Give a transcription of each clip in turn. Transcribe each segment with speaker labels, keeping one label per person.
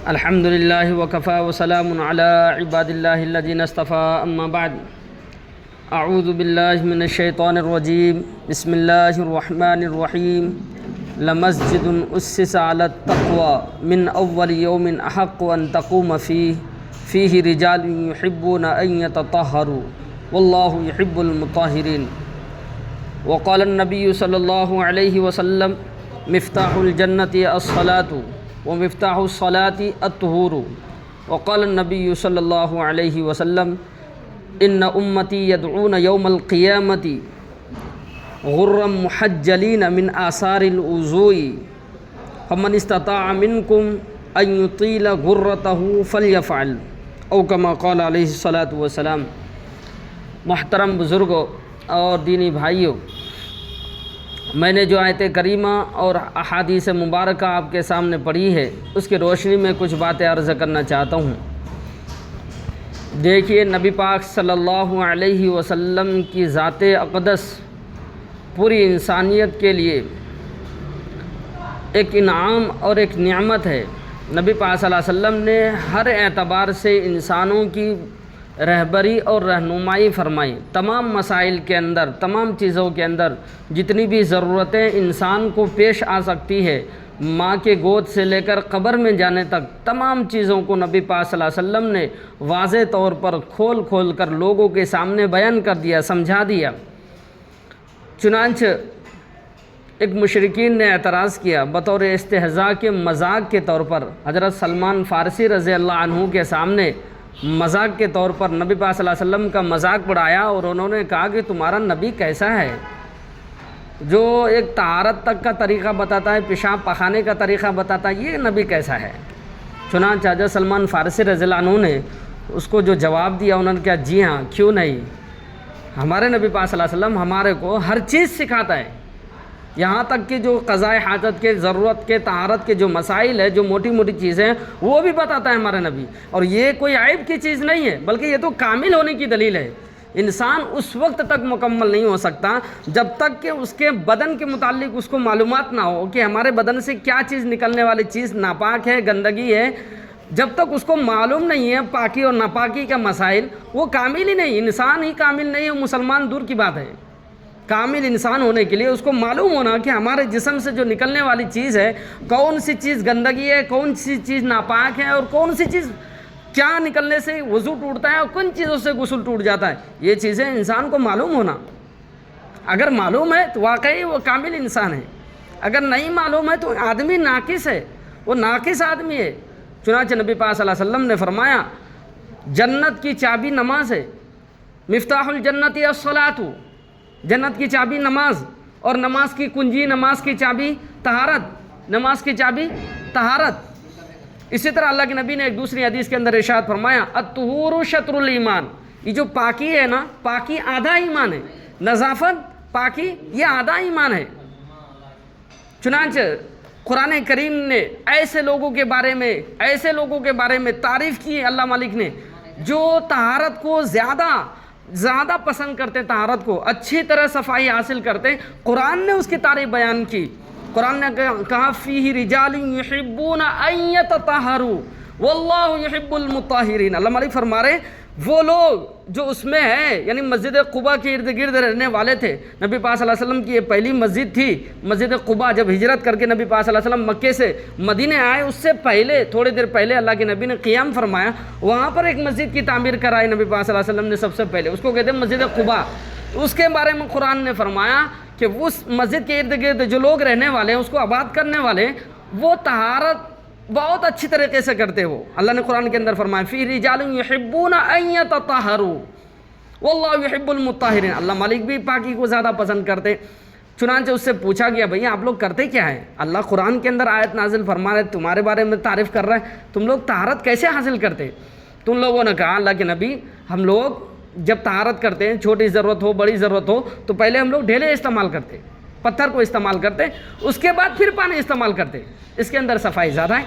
Speaker 1: الحمدللہ وکفا وسلام علی عباد اللہ الذین اصطفى اما بعد اعوذ باللہ من الشیطان الرجیم بسم اللہ الرحمن الرحیم لمسجد اسس علی التقوى من اول یوم احق ان تقوم فیہ رجال یحبون ان یتطہروا واللہ یحب المطہرین وقال النبی صلی اللہ علیہ وسلم مفتاح الجنة الصلاة ومفتاح الصلاة الطہور وقال النبی صلی اللہ علیہ وسلم ان امتی یدعون یوم القیامة غرا محجلین من آثار الوضوء فمن استطاع منکم ان یطیل غرته فلیفعل او کما قال علیہ الصلاة والسلام۔ محترم بزرگوں اور دینی بھائیوں، میں نے جو آیت کریمہ اور احادیث مبارکہ آپ کے سامنے پڑھی ہے اس کی روشنی میں کچھ باتیں عرض کرنا چاہتا ہوں۔ دیکھیے، نبی پاک صلی اللہ علیہ وسلم کی ذات اقدس پوری انسانیت کے لیے ایک انعام اور ایک نعمت ہے۔ نبی پاک صلی اللہ علیہ وسلم نے ہر اعتبار سے انسانوں کی رہبری اور رہنمائی فرمائی۔ تمام مسائل کے اندر، تمام چیزوں کے اندر جتنی بھی ضرورتیں انسان کو پیش آ سکتی ہے، ماں کے گود سے لے کر قبر میں جانے تک تمام چیزوں کو نبی پاک صلی اللہ علیہ وسلم نے واضح طور پر کھول کر لوگوں کے سامنے بیان کر دیا، سمجھا دیا۔ چنانچہ ایک مشرکین نے اعتراض کیا بطور استہزاء کے، مذاق کے طور پر، حضرت سلمان فارسی رضی اللہ عنہ کے سامنے مذاق کے طور پر نبی پاک صلی اللہ علیہ وسلم کا مذاق اڑایا، اور انہوں نے کہا کہ تمہارا نبی کیسا ہے جو ایک طہارت تک کا طریقہ بتاتا ہے، پیشاب پخانے کا طریقہ بتاتا ہے، یہ نبی کیسا ہے؟ چنانچہ حضرت سلمان فارسی رضی اللہ عنہ نے اس کو جو جواب دیا، انہوں نے کہا جی ہاں، کیوں نہیں، ہمارے نبی پاک صلی اللہ علیہ وسلم ہمارے کو ہر چیز سکھاتا ہے، یہاں تک کہ جو قضاء حاجت کے، ضرورت کے، طہارت کے جو مسائل ہے، جو موٹی موٹی چیزیں ہیں، وہ بھی بتاتا ہے ہمارے نبی۔ اور یہ کوئی عیب کی چیز نہیں ہے، بلکہ یہ تو کامل ہونے کی دلیل ہے۔ انسان اس وقت تک مکمل نہیں ہو سکتا جب تک کہ اس کے بدن کے متعلق اس کو معلومات نہ ہو کہ ہمارے بدن سے کیا چیز نکلنے والی چیز ناپاک ہے، گندگی ہے۔ جب تک اس کو معلوم نہیں ہے پاکی اور ناپاکی کا مسائل، وہ کامل ہی نہیں، انسان ہی کامل نہیں ہے، مسلمان دور کی بات ہے۔ کامل انسان ہونے کے لیے اس کو معلوم ہونا کہ ہمارے جسم سے جو نکلنے والی چیز ہے، کون سی چیز گندگی ہے، کون سی چیز ناپاک ہے، اور کون سی چیز کیا نکلنے سے وضو ٹوٹتا ہے اور کن چیزوں سے غسل ٹوٹ جاتا ہے، یہ چیزیں انسان کو معلوم ہونا۔ اگر معلوم ہے تو واقعی وہ کامل انسان ہے، اگر نہیں معلوم ہے تو آدمی ناقص ہے، وہ ناقص آدمی ہے۔ چنانچہ نبی پاک صلی اللہ علیہ وسلم نے فرمایا جنت کی چابی نماز ہے، مفتاح الجنت الصلاۃ، جنت کی چابی نماز، اور نماز کی کنجی، نماز کی چابی طہارت، نماز کی چابی طہارت۔ اسی طرح اللہ کے نبی نے ایک دوسری حدیث کے اندر ارشاد فرمایا الطہور شطر الایمان، یہ جو پاکی ہے نا، پاکی آدھا ایمان ہے، نظافت، پاکی، یہ آدھا ایمان ہے۔ چنانچہ قرآن کریم نے ایسے لوگوں کے بارے میں تعریف کی ہے اللہ مالک نے، جو طہارت کو زیادہ پسند کرتے، طہارت کو اچھی طرح صفائی حاصل کرتے۔ قرآن نے اس کی تعریف بیان کی، قرآن نے کہا فیہ رجال یحبون ان یتطہروا واللہ یحب المطہرین۔ اللہ مالک فرما رہے وہ لوگ جو اس میں ہیں، یعنی مسجد قباء کے ارد گرد رہنے والے تھے۔ نبی پاک صلی اللہ علیہ وسلم کی یہ پہلی مسجد تھی، مسجد قباء۔ جب ہجرت کر کے نبی پاک صلی اللہ علیہ وسلم مکے سے مدینے آئے، اس سے پہلے، تھوڑی دیر پہلے اللہ کے نبی نے قیام فرمایا، وہاں پر ایک مسجد کی تعمیر کرائی نبی پاک صلی اللہ علیہ وسلم نے سب سے پہلے، اس کو کہتے ہیں مسجد قباء۔ اس کے بارے میں قرآن نے فرمایا کہ اس مسجد کے ارد گرد جو لوگ رہنے والے ہیں، اس کو آباد کرنے والے، وہ طہارت بہت اچھی طریقے سے کرتے ہو۔ اللہ نے قرآن کے اندر فرمایا فی رجال یحبون ان یتطہروا واللہ یحب المطہرین۔ اللہ مالک بھی پاکی کو زیادہ پسند کرتے۔ چنانچہ اس سے پوچھا گیا بھئی آپ لوگ کرتے کیا ہیں؟ اللہ قرآن کے اندر آیت نازل فرما رہے، تمہارے بارے میں تعریف کر رہا ہے، تم لوگ طہارت کیسے حاصل کرتے؟ تم لوگوں نے کہا اللہ کے نبی ہم لوگ جب طہارت کرتے ہیں، چھوٹی ضرورت ہو بڑی ضرورت ہو، تو پہلے ہم لوگ ڈھیلے استعمال کرتے، پتھر کو استعمال کرتے، اس کے بعد پھر پانی استعمال کرتے۔ اس کے اندر صفائی زیادہ ہے،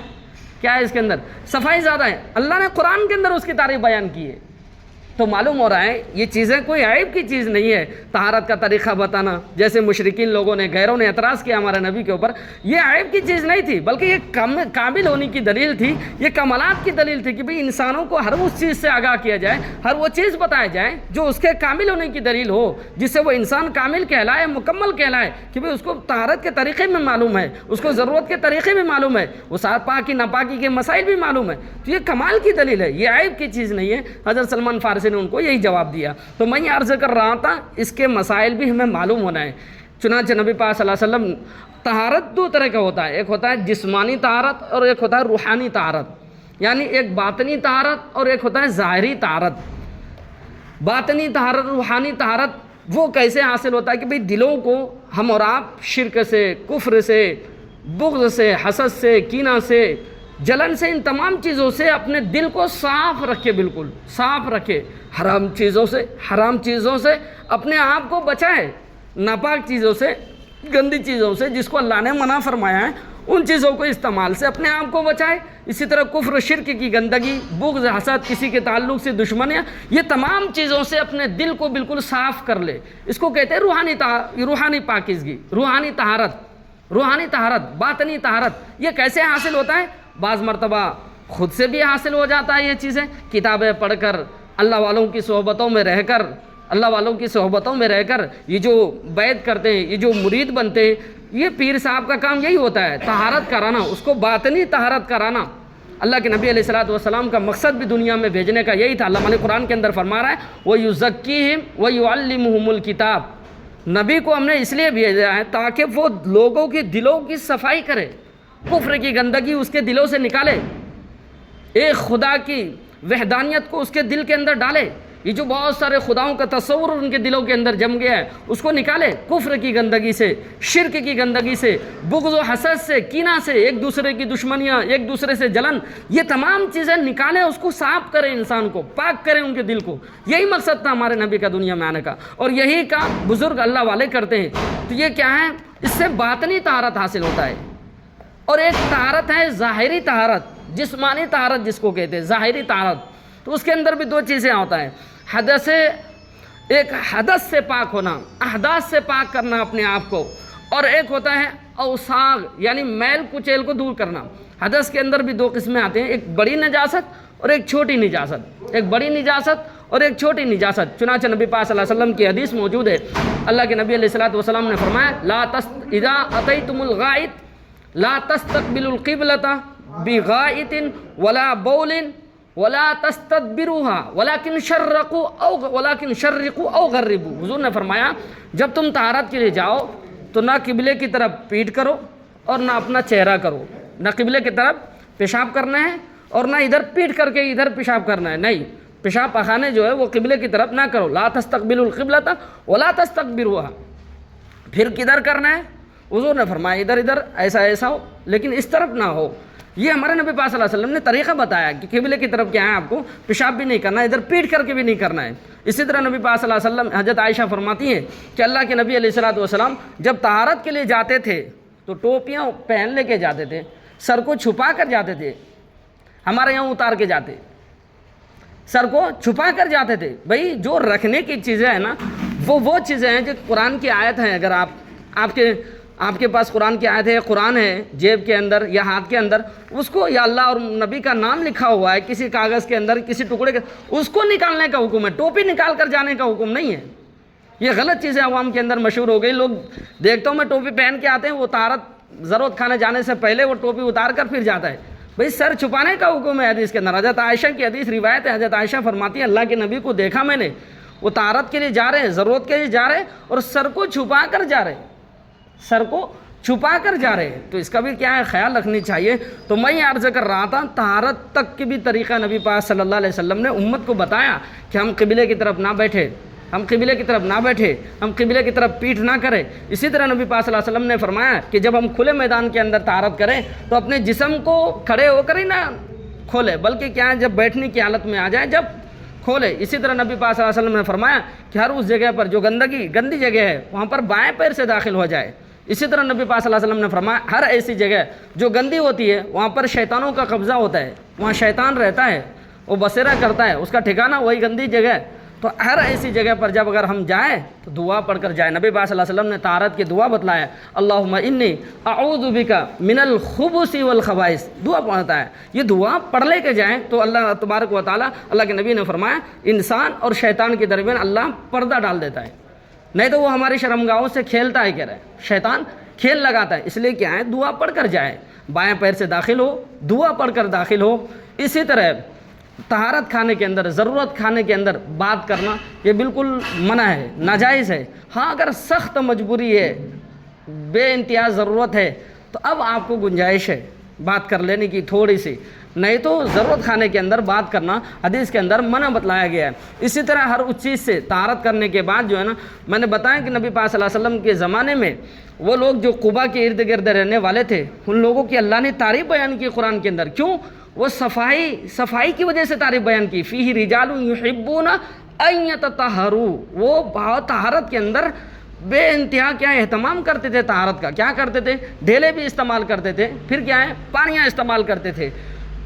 Speaker 1: کیا ہے اس کے اندر؟ صفائی زیادہ ہے۔ اللہ نے قرآن کے اندر اس کی تعریف بیان کی ہے۔ تو معلوم ہو رہا ہے یہ چیزیں کوئی عیب کی چیز نہیں ہے. طہارت کا طریقہ بتانا، جیسے مشرکین لوگوں نے، غیروں نے اعتراض کیا ہمارے نبی کے اوپر، یہ عیب کی چیز نہیں تھی، بلکہ یہ کامل ہونے کی دلیل تھی، یہ کمالات کی دلیل تھی کہ بھئی انسانوں کو ہر اس چیز سے آگاہ کیا جائے، ہر وہ چیز بتایا جائے جو اس کے کامل ہونے کی دلیل ہو، جس سے وہ انسان کامل کہلائے، مکمل کہلائے، کہ بھئی اس کو طہارت کے طریقے میں معلوم ہے، اس کو ضرورت کے طریقے میں معلوم ہے، وہ پاکی ناپاکی کے مسائل بھی معلوم ہے. تو یہ کمال کی دلیل ہے، یہ عیب کی چیز نہیں ہے. حضرت سلمان فارسی نے ان کو یہی جواب دیا. تو میں یہ عرض کر رہا تھا اس کے مسائل بھی ہمیں معلوم ہونا ہے. چنانچہ نبی پاک صلی اللہ علیہ وسلم، طہارت دو طرح کا ہوتا ہے، ایک ہوتا ہے جسمانی طہارت اور ایک ہوتا ہے روحانی طہارت، یعنی ایک باطنی طہارت اور ایک ہوتا ہے ظاہری طہارت. باطنی طہارت، روحانی طہارت وہ کیسے حاصل ہوتا ہے کہ بھئی دلوں کو ہم اور آپ شرک سے، کفر سے، بغض سے، حسد سے، کینہ سے، جلن سے، ان تمام چیزوں سے اپنے دل کو صاف رکھے، بالکل صاف رکھے. حرام چیزوں سے اپنے آپ کو بچائے، ناپاک چیزوں سے، گندی چیزوں سے جس کو اللہ نے منع فرمایا ہے، ان چیزوں کو استعمال سے اپنے آپ کو بچائے. اسی طرح کفر و شرک کی گندگی، بغض، حسد، کسی کے تعلق سے دشمنیاں، یہ تمام چیزوں سے اپنے دل کو بالکل صاف کر لے. اس کو کہتے ہیں روحانی پاکیزگی، روحانی طہارت، باطنی طہارت. یہ کیسے حاصل ہوتا ہے؟ بعض مرتبہ خود سے بھی حاصل ہو جاتا ہے یہ چیزیں، کتابیں پڑھ کر، اللہ والوں کی صحبتوں میں رہ کر یہ جو بیعت کرتے ہیں، یہ جو مرید بنتے ہیں، یہ پیر صاحب کا کام یہی ہوتا ہے، طہارت کرانا، اس کو باطنی طہارت کرانا. اللہ کے نبی علیہ الصلوۃ والسلام کا مقصد بھی دنیا میں بھیجنے کا یہی تھا. اللہ نے قرآن کے اندر فرما رہا ہے وَيُزَكِّيهِمْ وَيُعَلِّمُهُمُ الْكِتَابَ. نبی کو ہم نے اس لیے بھیجا ہے تاکہ وہ لوگوں کے دلوں کی صفائی کرے، کفر کی گندگی اس کے دلوں سے نکالے، ایک خدا کی وحدانیت کو اس کے دل کے اندر ڈالے. یہ جو بہت سارے خداؤں کا تصور ان کے دلوں کے اندر جم گیا ہے، اس کو نکالے، کفر کی گندگی سے، شرک کی گندگی سے، بغض و حسد سے، کینہ سے، ایک دوسرے کی دشمنیاں، ایک دوسرے سے جلن، یہ تمام چیزیں نکالے، اس کو صاف کرے، انسان کو پاک کرے، ان کے دل کو. یہی مقصد تھا ہمارے نبی کا دنیا میں آنے کا، اور یہی کام بزرگ اللہ والے کرتے ہیں. تو یہ کیا ہے؟ اس سے باطنی طہارت حاصل ہوتا ہے. اور ایک طہارت ہے ظاہری طہارت، جسمانی طہارت جس کو کہتے ہیں، ظاہری طہارت. تو اس کے اندر بھی دو چیزیں ہوتا ہے، ایک حدث سے پاک ہونا، احداث سے پاک کرنا اپنے آپ کو، اور ایک ہوتا ہے اوساغ، یعنی میل کچیل کو دور کرنا. حدث کے اندر بھی دو قسمیں آتے ہیں، ایک بڑی نجاست اور ایک چھوٹی نجاست، ایک بڑی نجاست اور ایک چھوٹی نجاست. چنانچہ نبی پاک صلی اللہ علیہ وسلم کی حدیث موجود ہے، اللہ کے نبی علیہ الصلوۃ والسلام نے فرمایا اذا اتیتم الغائط لا تستقبلوا القبلة بغائط ولا بول ولا تستدبروها ولكن شرقوا او غربوا. حضور نے فرمایا جب تم طہارت کے لیے جاؤ تو نہ قبلے کی طرف پیٹ کرو اور نہ اپنا چہرہ کرو، نہ قبلے کی طرف پیشاب کرنا ہے اور نہ ادھر پیٹ کر کے ادھر پیشاب کرنا ہے. نہیں، پیشاب پخانے جو ہے وہ قبلے کی طرف نہ کرو. لا تستقبلوا القبلة ولا تستدبروها. پھر کدھر کرنا ہے؟ حضور نے فرمایا ادھر ایسا ہو، لیکن اس طرف نہ ہو. یہ ہمارے نبی پاک صلی اللہ علیہ وسلم نے طریقہ بتایا کہ قبلے کی طرف کیا ہے، آپ کو پیشاب بھی نہیں کرنا ہے، ادھر پیٹ کر کے بھی نہیں کرنا ہے. اسی طرح نبی پاک صلی اللہ علیہ وسلم، حضرت عائشہ فرماتی ہیں کہ اللہ کے نبی علیہ الصلوۃ والسلام جب طہارت کے لیے جاتے تھے تو ٹوپیاں پہن لے کے جاتے تھے، سر کو چھپا کر جاتے تھے. ہمارے یہاں اتار کے جاتے، سر کو چھپا کر جاتے تھے. بھائی جو رکھنے کی چیزیں ہیں نا، وہ چیزیں ہیں جو قرآن کی آیت ہیں. اگر آپ کے پاس قرآن کی آیت ہے، قرآن ہے جیب کے اندر یا ہاتھ کے اندر، اس کو یا اللہ اور نبی کا نام لکھا ہوا ہے کسی کاغذ کے اندر، کسی ٹکڑے کے، اس کو نکالنے کا حکم ہے. ٹوپی نکال کر جانے کا حکم نہیں ہے. یہ غلط چیزیں عوام کے اندر مشہور ہو گئی. لوگ دیکھتا ہوں میں ٹوپی پہن کے آتے ہیں، وہ طہارت ضرورت کھانے جانے سے پہلے وہ ٹوپی اتار کر پھر جاتا ہے. بھائی سر چھپانے کا حکم ہے حدیث کے اندر. حضرت عائشہ کی حدیث روایت ہے، حضرت عائشہ فرماتی ہے اللہ کے نبی کو دیکھا میں نے، وہ طہارت کے لیے جا رہے ہیں، ضرورت کے لیے جا رہے ہیں اور سر کو چھپا کر جا رہے ہیں، سر کو چھپا کر جا رہے ہیں. تو اس کا بھی کیا ہے، خیال رکھنی چاہیے. تو میں یہ عرض کر رہا تھا طہارت تک کی بھی طریقہ نبی پاک صلی اللہ علیہ وسلم نے امت کو بتایا کہ ہم قبلے کی طرف نہ بیٹھے، ہم قبلے کی طرف پیٹھ نہ کریں. اسی طرح نبی پاک صلی اللہ علیہ وسلم نے فرمایا کہ جب ہم کھلے میدان کے اندر طہارت کریں تو اپنے جسم کو کھڑے ہو کر ہی نہ کھولے، بلکہ کیا ہے جب بیٹھنے کی حالت میں آ جائیں جب کھولے. اسی طرح نبی پاک صلی اللہ علیہ وسلم نے فرمایا کہ ہر اس جگہ پر جو گندی جگہ ہے وہاں پر بائیں پیر سے داخل ہو جائے. اسی طرح نبی پاک صلی اللہ علیہ وسلم نے فرمایا ہر ایسی جگہ جو گندی ہوتی ہے وہاں پر شیطانوں کا قبضہ ہوتا ہے، وہاں شیطان رہتا ہے. وہ بسیرا کرتا ہے، اس کا ٹھکانہ وہی گندی جگہ ہے۔ تو ہر ایسی جگہ پر جب اگر ہم جائیں تو دعا پڑھ کر جائیں۔ نبی پاک صلی اللہ علیہ وسلم نے طہارت کی دعا بتلایا، اللہم انی اعوذ بک من الخبث والخبائث، دعا پڑھتا ہے۔ یہ دعا پڑھ لے کے جائیں تو اللہ تبارک و تعالیٰ، اللہ کے نبی نے فرمایا، انسان اور شیطان کے درمیان اللہ پردہ ڈال دیتا ہے، نہیں تو وہ ہماری شرمگاہوں سے کھیلتا ہے، کہہ رہے ہیں شیطان کھیل لگاتا ہے۔ اس لیے کیا ہے، دعا پڑھ کر جائیں، بائیں پیر سے داخل ہو دعا پڑھ کر داخل ہو۔ اسی طرح طہارت کھانے کے اندر، ضرورت کھانے کے اندر بات کرنا یہ بالکل منع ہے، ناجائز ہے۔ ہاں اگر سخت مجبوری ہے، بے انتہا ضرورت ہے، تو اب آپ کو گنجائش ہے بات کر لینے کی تھوڑی سی، نہیں تو ضرورت کھانے کے اندر بات کرنا حدیث کے اندر منع بتلایا گیا ہے۔ اسی طرح ہر اس چیز سے طہارت کرنے کے بعد جو ہے نا، میں نے بتایا کہ نبی پاک صلی اللہ علیہ وسلم کے زمانے میں وہ لوگ جو قباء کے ارد گرد رہنے والے تھے، ان لوگوں کی اللہ نے تعریف بیان کی قرآن کے اندر۔ کیوں؟ وہ صفائی کی وجہ سے تعریف بیان کی، فیہ رجال یحبون ان یتطہروا، وہ بہت طہارت کے اندر بے انتہا کیا اہتمام کرتے تھے طہارت کا۔ کیا کرتے تھے؟ ڈھیلے بھی استعمال کرتے تھے، پھر کیا ہے، پانیاں استعمال کرتے تھے۔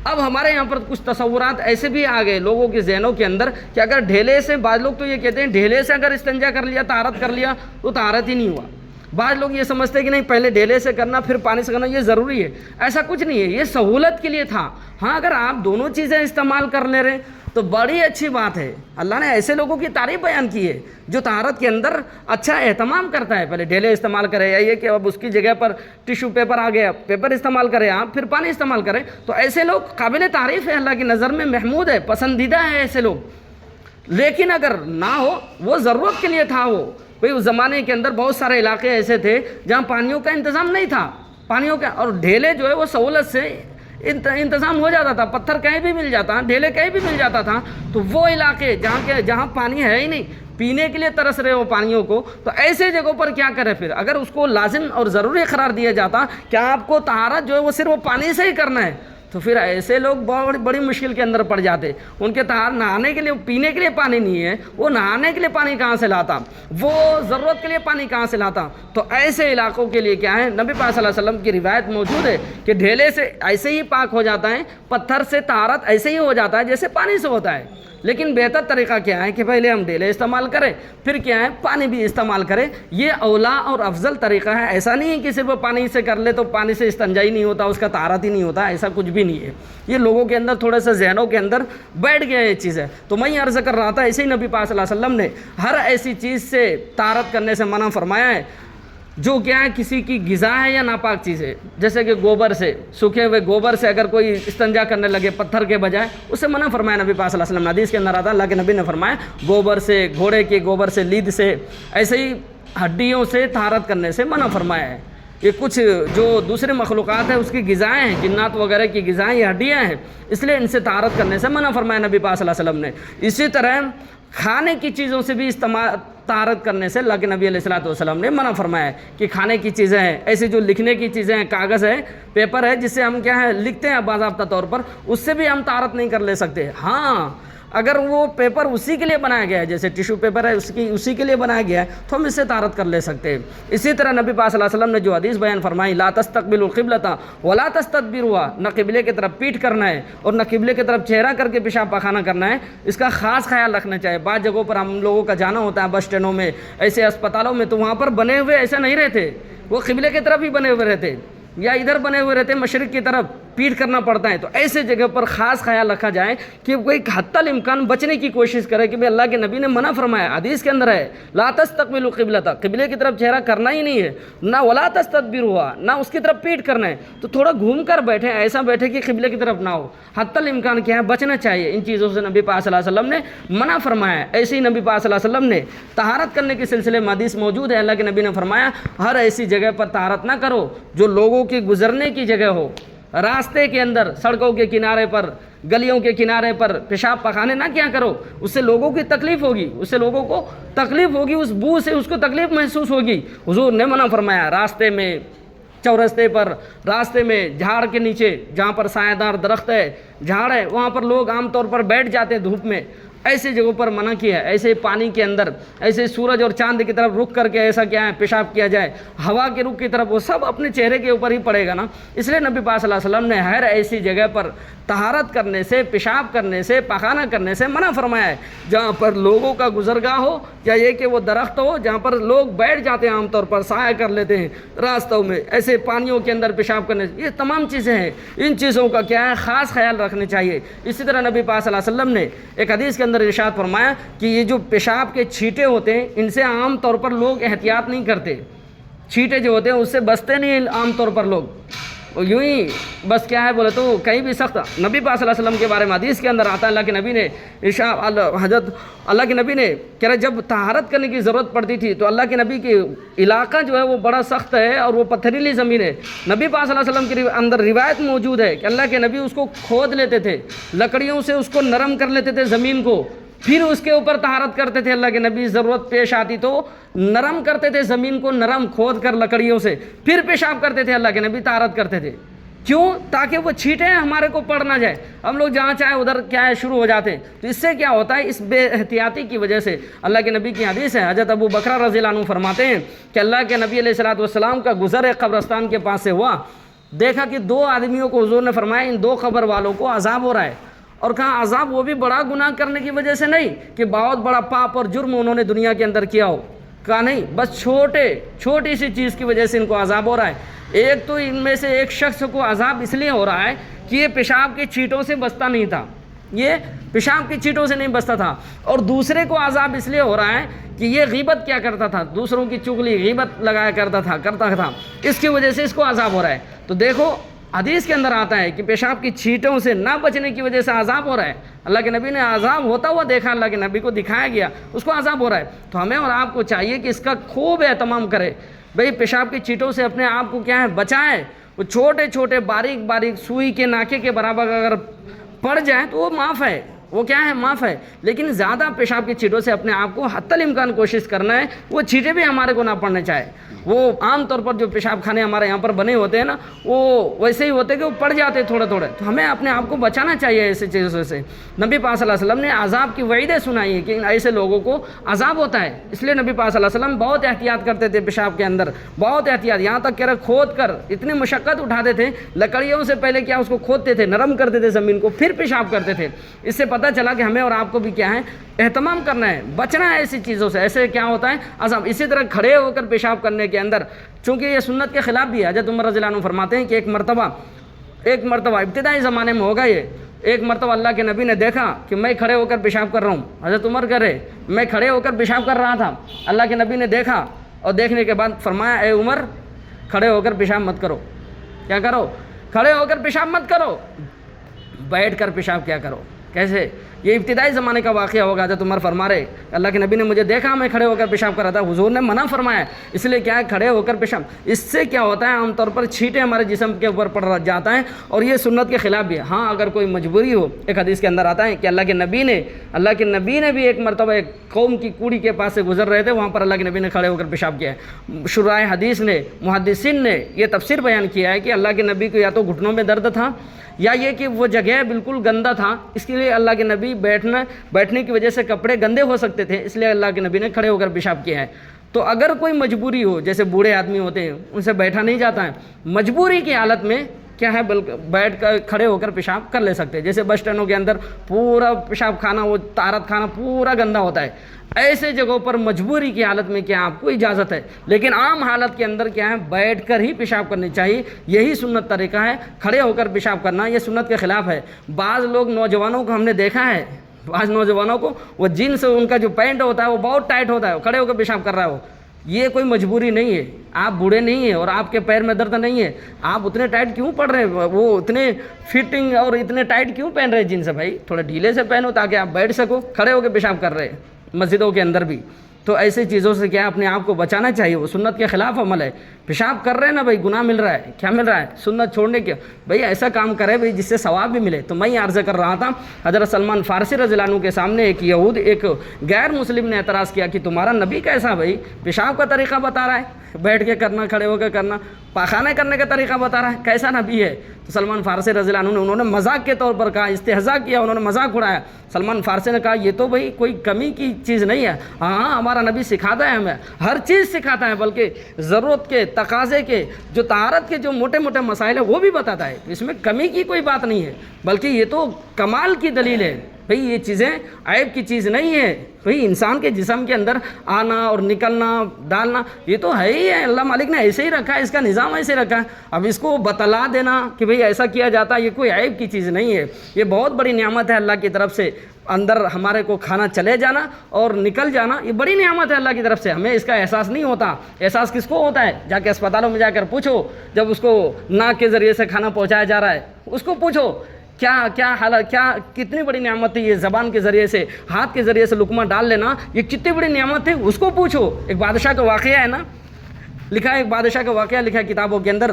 Speaker 1: اب ہمارے یہاں پر کچھ تصورات ایسے بھی آ گئے لوگوں کے ذہنوں کے اندر کہ اگر ڈھیلے سے، بعض لوگ تو یہ کہتے ہیں ڈھیلے سے اگر استنجا کر لیا، طہارت کر لیا تو طہارت ہی نہیں ہوا۔ بعض لوگ یہ سمجھتے ہیں کہ نہیں، پہلے ڈھیلے سے کرنا پھر پانی سے کرنا یہ ضروری ہے۔ ایسا کچھ نہیں ہے، یہ سہولت کے لیے تھا۔ ہاں اگر آپ دونوں چیزیں استعمال کر لے رہے تو بڑی اچھی بات ہے۔ اللہ نے ایسے لوگوں کی تعریف بیان کی ہے جو طہارت کے اندر اچھا اہتمام کرتا ہے، پہلے ڈھیلے استعمال کرے، یا یہ کہ اب اس کی جگہ پر ٹیشو پیپر آ گیا، پیپر استعمال کرے آپ، پھر پانی استعمال کریں، تو ایسے لوگ قابل تعریف ہے، اللہ کی نظر میں محمود ہے، پسندیدہ ہے ایسے لوگ۔ لیکن اگر نہ ہو، وہ ضرورت کے لیے تھا، وہ بھئی اس زمانے کے اندر بہت سارے علاقے ایسے تھے جہاں پانیوں کا انتظام نہیں تھا، پانیوں کا، اور ڈھیلے جو ہے وہ سہولت سے انتظام ہو جاتا تھا، پتھر کہیں بھی مل جاتا، ڈھیلے کہیں بھی مل جاتا تھا۔ تو وہ علاقے جہاں پانی ہے ہی نہیں، پینے کے لیے ترس رہے ہو پانیوں کو، تو ایسے جگہوں پر کیا کرے پھر؟ اگر اس کو لازم اور ضروری قرار دیا جاتا کہ آپ کو طہارت جو ہے وہ صرف پانی سے ہی کرنا ہے، تو پھر ایسے لوگ بڑی مشکل کے اندر پڑ جاتے۔ ان کے نہانے کے لیے، پینے کے لیے پانی نہیں ہے، وہ نہانے کے لیے پانی کہاں سے لاتا، وہ ضرورت کے لیے پانی کہاں سے لاتا؟ تو ایسے علاقوں کے لیے کیا ہے، نبی پاک صلی اللہ علیہ وسلم کی روایت موجود ہے کہ ڈھیلے سے ایسے ہی پاک ہو جاتا ہے، پتھر سے طہارت ایسے ہی ہو جاتا ہے جیسے پانی سے ہوتا ہے۔ لیکن بہتر طریقہ کیا ہے کہ پہلے ہم ڈھیلے استعمال کریں، پھر کیا ہے، پانی بھی استعمال کریں۔ یہ اولا اور افضل طریقہ ہے۔ ایسا نہیں ہے کہ صرف پانی سے کر لے تو پانی سے استنجا ہی نہیں ہوتا، اس کا طہارت ہی نہیں ہوتا، ایسا کچھ بھی نہیں ہے۔ یہ لوگوں کے اندر تھوڑا سا ذہنوں کے اندر بیٹھ گیا یہ چیز ہے۔ تو میں یہ عرض کر رہا تھا، ایسے ہی نبی پاک صلی اللہ علیہ وسلم نے ہر ایسی چیز سے طہارت کرنے سے منع فرمایا ہے جو کیا ہے، کسی کی غذا ہے یا ناپاک چیز ہے، جیسے کہ گوبر سے، سوکھے ہوئے گوبر سے اگر کوئی استنجا کرنے لگے پتھر کے بجائے، اسے منع فرمایا نبی پاک صلی اللہ علیہ وسلم نے۔ حدیث کے اندر آتا ہے، اللہ کے نبی نے فرمایا گوبر سے، گھوڑے کے گوبر سے، لید سے، ایسے ہی ہڈیوں سے طہارت کرنے سے منع فرمایا ہے۔ یہ کچھ جو دوسرے مخلوقات ہیں اس کی غذائیں ہیں، جنات وغیرہ کی غذائیں، یہ ہڈیاں ہیں، اس لیے ان سے طہارت کرنے سے منع فرمایا نبی پاک صلی اللہ علیہ وسلم نے۔ اسی طرح کھانے کی چیزوں سے بھی طہارت کرنے سے اللہ کے نبی علیہ الصلوۃ والسلام نے منع فرمایا ہے کہ کھانے کی چیزیں ہیں، ایسی جو لکھنے کی چیزیں ہیں، کاغذ ہے، پیپر ہے، جس سے ہم کیا ہے لکھتے ہیں باضابطہ طور پر، اس سے بھی ہم طہارت نہیں کر لے سکتے۔ ہاں اگر وہ پیپر اسی کے لیے بنایا گیا ہے، جیسے ٹیشو پیپر ہے اسی کے لیے بنایا گیا ہے، تو ہم اس سے طہارت کر لے سکتے ہیں۔ اسی طرح نبی پاک صلی اللہ علیہ وسلم نے جو حدیث بیان فرمائی، لا تستقبلوا القبلۃ ولا تستدبروها، نہ قبلے کی طرف پیٹ کرنا ہے اور نہ قبلے کی طرف چہرہ کر کے پیشاب پاخانہ کرنا ہے، اس کا خاص خیال رکھنا چاہیے۔ بعض جگہوں پر ہم لوگوں کا جانا ہوتا ہے، بس اسٹینڈوں میں، ایسے اسپتالوں میں، تو وہاں پر بنے ہوئے ایسا نہیں رہتے، وہ قبلے کی طرف ہی بنے ہوئے رہتے، یا ادھر بنے ہوئے رہتے، مشرق کی طرف پیٹ کرنا پڑتا ہے۔ تو ایسے جگہ پر خاص خیال رکھا جائے کہ کوئی حتی الامکان بچنے کی کوشش کرے کہ اللہ کے نبی نے منع فرمایا، حدیث کے اندر ہے لا تستقبلوا القبلۃ، قبلے کی طرف چہرہ کرنا ہی نہیں ہے، نہ ولا تستدبروها، نہ اس کی طرف پیٹ کرنا ہے، تو تھوڑا گھوم کر بیٹھے، ایسا بیٹھے کہ قبلے کی طرف نہ ہو، حتی الامکان کیا ہے بچنا چاہیے۔ ان چیزوں سے نبی پاک صلی اللہ علیہ وسلم نے منع فرمایا ہے۔ ایسے ہی نبی پاک صلی اللہ علیہ وسلم نے طہارت کرنے کے سلسلے میں حدیث موجود ہے، اللہ کے نبی نے فرمایا ہر ایسی جگہ پر طہارت نہ کرو جو لوگوں کی گزرنے کی جگہ ہو، راستے کے اندر، سڑکوں کے کنارے پر، گلیوں کے کنارے پر پیشاب پخانے نہ کیا کرو، اس سے لوگوں کی تکلیف ہوگی، اس سے لوگوں کو تکلیف ہوگی، اس بو سے اس کو تکلیف محسوس ہوگی۔ حضور نے منع فرمایا راستے میں، چورستے پر، راستے میں، جھاڑ کے نیچے جہاں پر سایہ دار درخت ہے، جھاڑ ہے، وہاں پر لوگ عام طور پر بیٹھ جاتے ہیں دھوپ میں، ایسی جگہوں پر منع کیا ہے، ایسے پانی کے اندر، ایسے سورج اور چاند کی طرف رخ کر کے ایسا کیا ہے پیشاب کیا جائے، ہوا کے رخ کی طرف، وہ سب اپنے چہرے کے اوپر ہی پڑے گا نا۔ اس لیے نبی پاک صلی اللہ علیہ وسلم نے ہر ایسی جگہ پر طہارت کرنے سے، پیشاب کرنے سے، پاخانہ کرنے سے منع فرمایا ہے، جہاں پر لوگوں کا گزرگاہ ہو یا یہ کہ وہ درخت ہو جہاں پر لوگ بیٹھ جاتے ہیں، عام طور پر سایہ کر لیتے ہیں راستوں میں، ایسے پانیوں کے اندر پیشاب کرنے سے، یہ تمام چیزیں ہیں، ان چیزوں کا کیا ہے خاص خیال رکھنا چاہیے۔ اسی طرح نبی پاک صلی اللہ علیہ وسلم نے ایک حدیث کے اندر ارشاد فرمایا کہ یہ جو پیشاب کے چھینٹے ہوتے ہیں ان سے عام طور پر لوگ احتیاط نہیں کرتے، چھینٹے جو ہوتے ہیں اس سے بچتے نہیں عام طور پر لوگ، یوں ہی بس کیا ہے بولے تو کہیں بھی سخت۔ نبی پاک صلی اللہ علیہ وسلم کے بارے میں حدیث کے اندر آتا ہے، اللہ کے نبی نے حضرت اللہ کے نبی نے کہہ رہے جب طہارت کرنے کی ضرورت پڑتی تھی تو اللہ کے نبی کے علاقہ جو ہے وہ بڑا سخت ہے اور وہ پتھریلی زمین ہے، نبی پاک صلی اللہ علیہ وسلم کے اندر روایت موجود ہے کہ اللہ کے نبی اس کو کھود لیتے تھے، لکڑیوں سے اس کو نرم کر لیتے تھے زمین کو، پھر اس کے اوپر طہارت کرتے تھے۔ اللہ کے نبی ضرورت پیش آتی تو نرم کرتے تھے زمین کو، نرم کھود کر لکڑیوں سے، پھر پیشاب کرتے تھے، اللہ کے نبی طہارت کرتے تھے۔ کیوں؟ تاکہ وہ چھینٹیں ہمارے کو پڑ نہ جائے، ہم لوگ جہاں چاہے ادھر کیا ہے شروع ہو جاتے ہیں، تو اس سے کیا ہوتا ہے اس بے احتیاطی کی وجہ سے۔ اللہ کے نبی کی حدیث ہے، حضرت ابو بکر رضی اللہ عنہ فرماتے ہیں کہ اللہ کے نبی علیہ الصلوۃ والسلام کا گزر ایک قبرستان کے پاس سے ہوا، دیکھا کہ دو آدمیوں کو حضور نے فرمایا ان دو قبر والوں کو عذاب ہو رہا ہے، اور کہا عذاب وہ بھی بڑا گناہ کرنے کی وجہ سے نہیں کہ بہت بڑا پاپ اور جرم انہوں نے دنیا کے اندر کیا ہو، کہا نہیں، بس چھوٹی سی چیز کی وجہ سے ان کو عذاب ہو رہا ہے۔ ایک تو ان میں سے ایک شخص کو عذاب اس لیے ہو رہا ہے کہ یہ پیشاب کی چھینٹوں سے بچتا نہیں تھا، یہ پیشاب کی چھینٹوں سے نہیں بچتا تھا، اور دوسرے کو عذاب اس لیے ہو رہا ہے کہ یہ غیبت کیا کرتا تھا، دوسروں کی چغلی غیبت لگایا کرتا تھا، اس کی وجہ سے اس کو عذاب ہو رہا ہے۔ تو دیکھو حدیث کے اندر آتا ہے کہ پیشاب کی چھینٹوں سے نہ بچنے کی وجہ سے عذاب ہو رہا ہے، اللہ کے نبی نے عذاب ہوتا ہوا دیکھا، اللہ کے نبی کو دکھایا گیا اس کو عذاب ہو رہا ہے، تو ہمیں اور آپ کو چاہیے کہ اس کا خوب اہتمام کرے، بھئی پیشاب کی چھینٹوں سے اپنے آپ کو کیا ہے بچائیں۔ وہ چھوٹے باریک سوئی کے ناکے کے برابر اگر پڑ جائیں تو وہ معاف ہے، وہ کیا ہے معاف ہے، لیکن زیادہ پیشاب کی چھینٹوں سے اپنے آپ کو حتی الامکان کوشش کرنا ہے وہ چھینٹیں بھی ہمارے کو نہ پڑنے چاہے۔ وہ عام طور پر جو پیشاب خانے ہمارے یہاں پر بنے ہوتے ہیں نا، وہ ویسے ہی ہوتے کہ وہ پڑ جاتے تھوڑے، تو ہمیں اپنے آپ کو بچانا چاہیے ایسی چیزوں سے۔ نبی پاک صلی اللہ علیہ وسلم نے عذاب کی وعیدیں سنائی ہیں کہ ایسے لوگوں کو عذاب ہوتا ہے، اس لیے نبی پاک صلی اللہ علیہ وسلم بہت احتیاط کرتے تھے پیشاب کے اندر، بہت احتیاط، یہاں تک کہ کھود کر اتنی مشقت اٹھاتے تھے، لکڑیوں سے پہلے کیا اس کو کھودتے تھے، نرم کرتے تھے زمین کو، پھر پیشاب کرتے تھے۔ اس سے پتہ چلا کہ ہمیں اور آپ کو بھی کیا ہے اہتمام کرنا ہے، بچنا ہے ایسی چیزوں سے، ایسے کیا ہوتا ہے عذاب۔ اسی طرح کھڑے ہو کر پیشاب کرنے کے اندر، چونکہ یہ سنت کے خلاف بھی ہے، حضرت عمر رضی اللہ عنہ فرماتے ہیں کہ ایک مرتبہ ابتدائی زمانے میں ہوگا یہ، ایک مرتبہ اللہ کے نبی نے دیکھا کہ میں کھڑے ہو کر پیشاب کر رہا ہوں، حضرت عمر کہہ رہے میں کھڑے ہو کر پیشاب کر رہا تھا، اللہ کے نبی نے دیکھا اور دیکھنے کے بعد فرمایا اے عمر کھڑے ہو کر پیشاب مت کرو، کیا کرو؟ کھڑے ہو کر پیشاب مت کرو، بیٹھ کر پیشاب کیا کرو۔ کیسے؟ یہ ابتدائی زمانے کا واقعہ ہوگا، حضرت عمر فرما رہے اللہ کے نبی نے مجھے دیکھا میں کھڑے ہو کر پیشاب کر رہا تھا، حضور نے منع فرمایا، اس لیے کیا ہے کھڑے ہو کر پیشاب، اس سے کیا ہوتا ہے عام طور پر چھینٹیں ہمارے جسم کے اوپر پڑ جاتا ہے، اور یہ سنت کے خلاف بھی ہے۔ ہاں اگر کوئی مجبوری ہو، ایک حدیث کے اندر آتا ہے کہ اللہ کے نبی نے بھی ایک مرتبہ ایک قوم کی کوڑی کے پاس سے گزر رہے تھے، وہاں پر اللہ کے نبی نے کھڑے ہو کر پیشاب کیا ہے۔ شراح حدیث نے، محدثین نے یہ تفسیر بیان کیا ہے کہ اللہ کے نبی کو یا تو گھٹنوں میں درد تھا یا یہ کہ وہ جگہ بالکل گندا تھا، اس کے لیے اللہ کے نبی بیٹھنے کی وجہ سے کپڑے گندے ہو سکتے تھے، اس لیے اللہ کے نبی نے کھڑے ہو کر پیشاب کیا ہے۔ تو اگر کوئی مجبوری ہو، جیسے بوڑھے آدمی ہوتے ہیں ان سے بیٹھا نہیں جاتا ہے، مجبوری کی حالت میں کیا ہے بیٹھ کر کھڑے ہو کر پیشاب کر لے سکتے ہیں، جیسے بس اسٹینڈوں کے اندر پورا پیشاب خانہ، وہ طہارت خانہ پورا گندا ہوتا ہے، ایسے جگہوں پر مجبوری کی حالت میں کیا آپ کو اجازت ہے، لیکن عام حالت کے اندر کیا ہے بیٹھ کر ہی پیشاب کرنی چاہیے، یہی سنت طریقہ ہے۔ کھڑے ہو کر پیشاب کرنا یہ سنت کے خلاف ہے۔ بعض لوگ نوجوانوں کو ہم نے دیکھا ہے، بعض نوجوانوں کو وہ جینس ان کا جو پینٹ ہوتا ہے وہ بہت ٹائٹ ہوتا ہے، وہ کھڑے ہو کر پیشاب کر رہا ہے، یہ کوئی مجبوری نہیں ہے، آپ بوڑھے نہیں ہیں اور آپ کے پیر میں درد نہیں ہے، آپ اتنے ٹائٹ کیوں پڑ رہے ہیں، وہ اتنے فٹنگ اور اتنے ٹائٹ کیوں پہن رہے ہیں جینس؟ بھائی تھوڑا ڈھیلے سے پہنو تاکہ آپ بیٹھ سکو، کھڑے ہو کے پیشاب کر رہے ہیں مسجدوں کے اندر بھی۔ تو ایسی چیزوں سے کیا اپنے آپ کو بچانا چاہیے. وہ سنت کے خلاف عمل ہے. پیشاب کر رہے ہیں نا بھائی, گناہ مل رہا ہے. کیا مل رہا ہے؟ سنت چھوڑنے کے. بھائی ایسا کام کرے بھائی جس سے ثواب بھی ملے. تو میں یہ عرض کر رہا تھا, حضرت سلمان فارسی رضی اللہ عنہ کے سامنے ایک غیر مسلم نے اعتراض کیا کہ تمہارا نبی کیسا بھائی, پیشاب کا طریقہ بتا رہا ہے, بیٹھ کے کرنا, کھڑے ہو کے کرنا, پاخانہ کرنے کا طریقہ بتا رہا ہے, کیسا نبی ہے؟ تو سلمان فارسی رضی اللہ عنہ انہوں نے مذاق کے طور پر کہا, استہزاء کیا, انہوں نے مذاق اڑایا. سلمان فارسی نے کہا یہ تو بھائی کوئی کمی کی چیز نہیں ہے. ہاں ہمارا نبی سکھاتا ہے, ہمیں ہر چیز سکھاتا ہے, بلکہ ضرورت کے, تقاضے کے, جو طہارت کے جو موٹے موٹے مسائل ہیں وہ بھی بتاتا ہے. اس میں کمی کی کوئی بات نہیں ہے, بلکہ یہ تو کمال کی دلیل ہے. بھئی یہ چیزیں عیب کی چیز نہیں ہے. بھئی انسان کے جسم کے اندر آنا اور نکلنا, ڈالنا, یہ تو ہے ہی ہے. اللہ مالک نے ایسے ہی رکھا ہے, اس کا نظام ایسے رکھا ہے. اب اس کو بتلا دینا کہ بھئی ایسا کیا جاتا ہے, یہ کوئی عیب کی چیز نہیں ہے. یہ بہت بڑی نعمت ہے اللہ کی طرف سے. اندر ہمارے کو کھانا چلے جانا اور نکل جانا, یہ بڑی نعمت ہے اللہ کی طرف سے. ہمیں اس کا احساس نہیں ہوتا. احساس کس کو ہوتا ہے؟ جا کے اسپتالوں میں جا کر پوچھو, جب اس کو ناک کے ذریعے سے کھانا پہنچایا جا رہا ہے, اس کو پوچھو کیا حالت, کیا کتنی بڑی نعمت ہے یہ زبان کے ذریعے سے, ہاتھ کے ذریعے سے لقمہ ڈال لینا, یہ کتنی بڑی نعمت ہے, اس کو پوچھو. ایک بادشاہ کا واقعہ ہے نا, لکھا ہے, ایک بادشاہ کا واقعہ لکھا ہے کتابوں کے اندر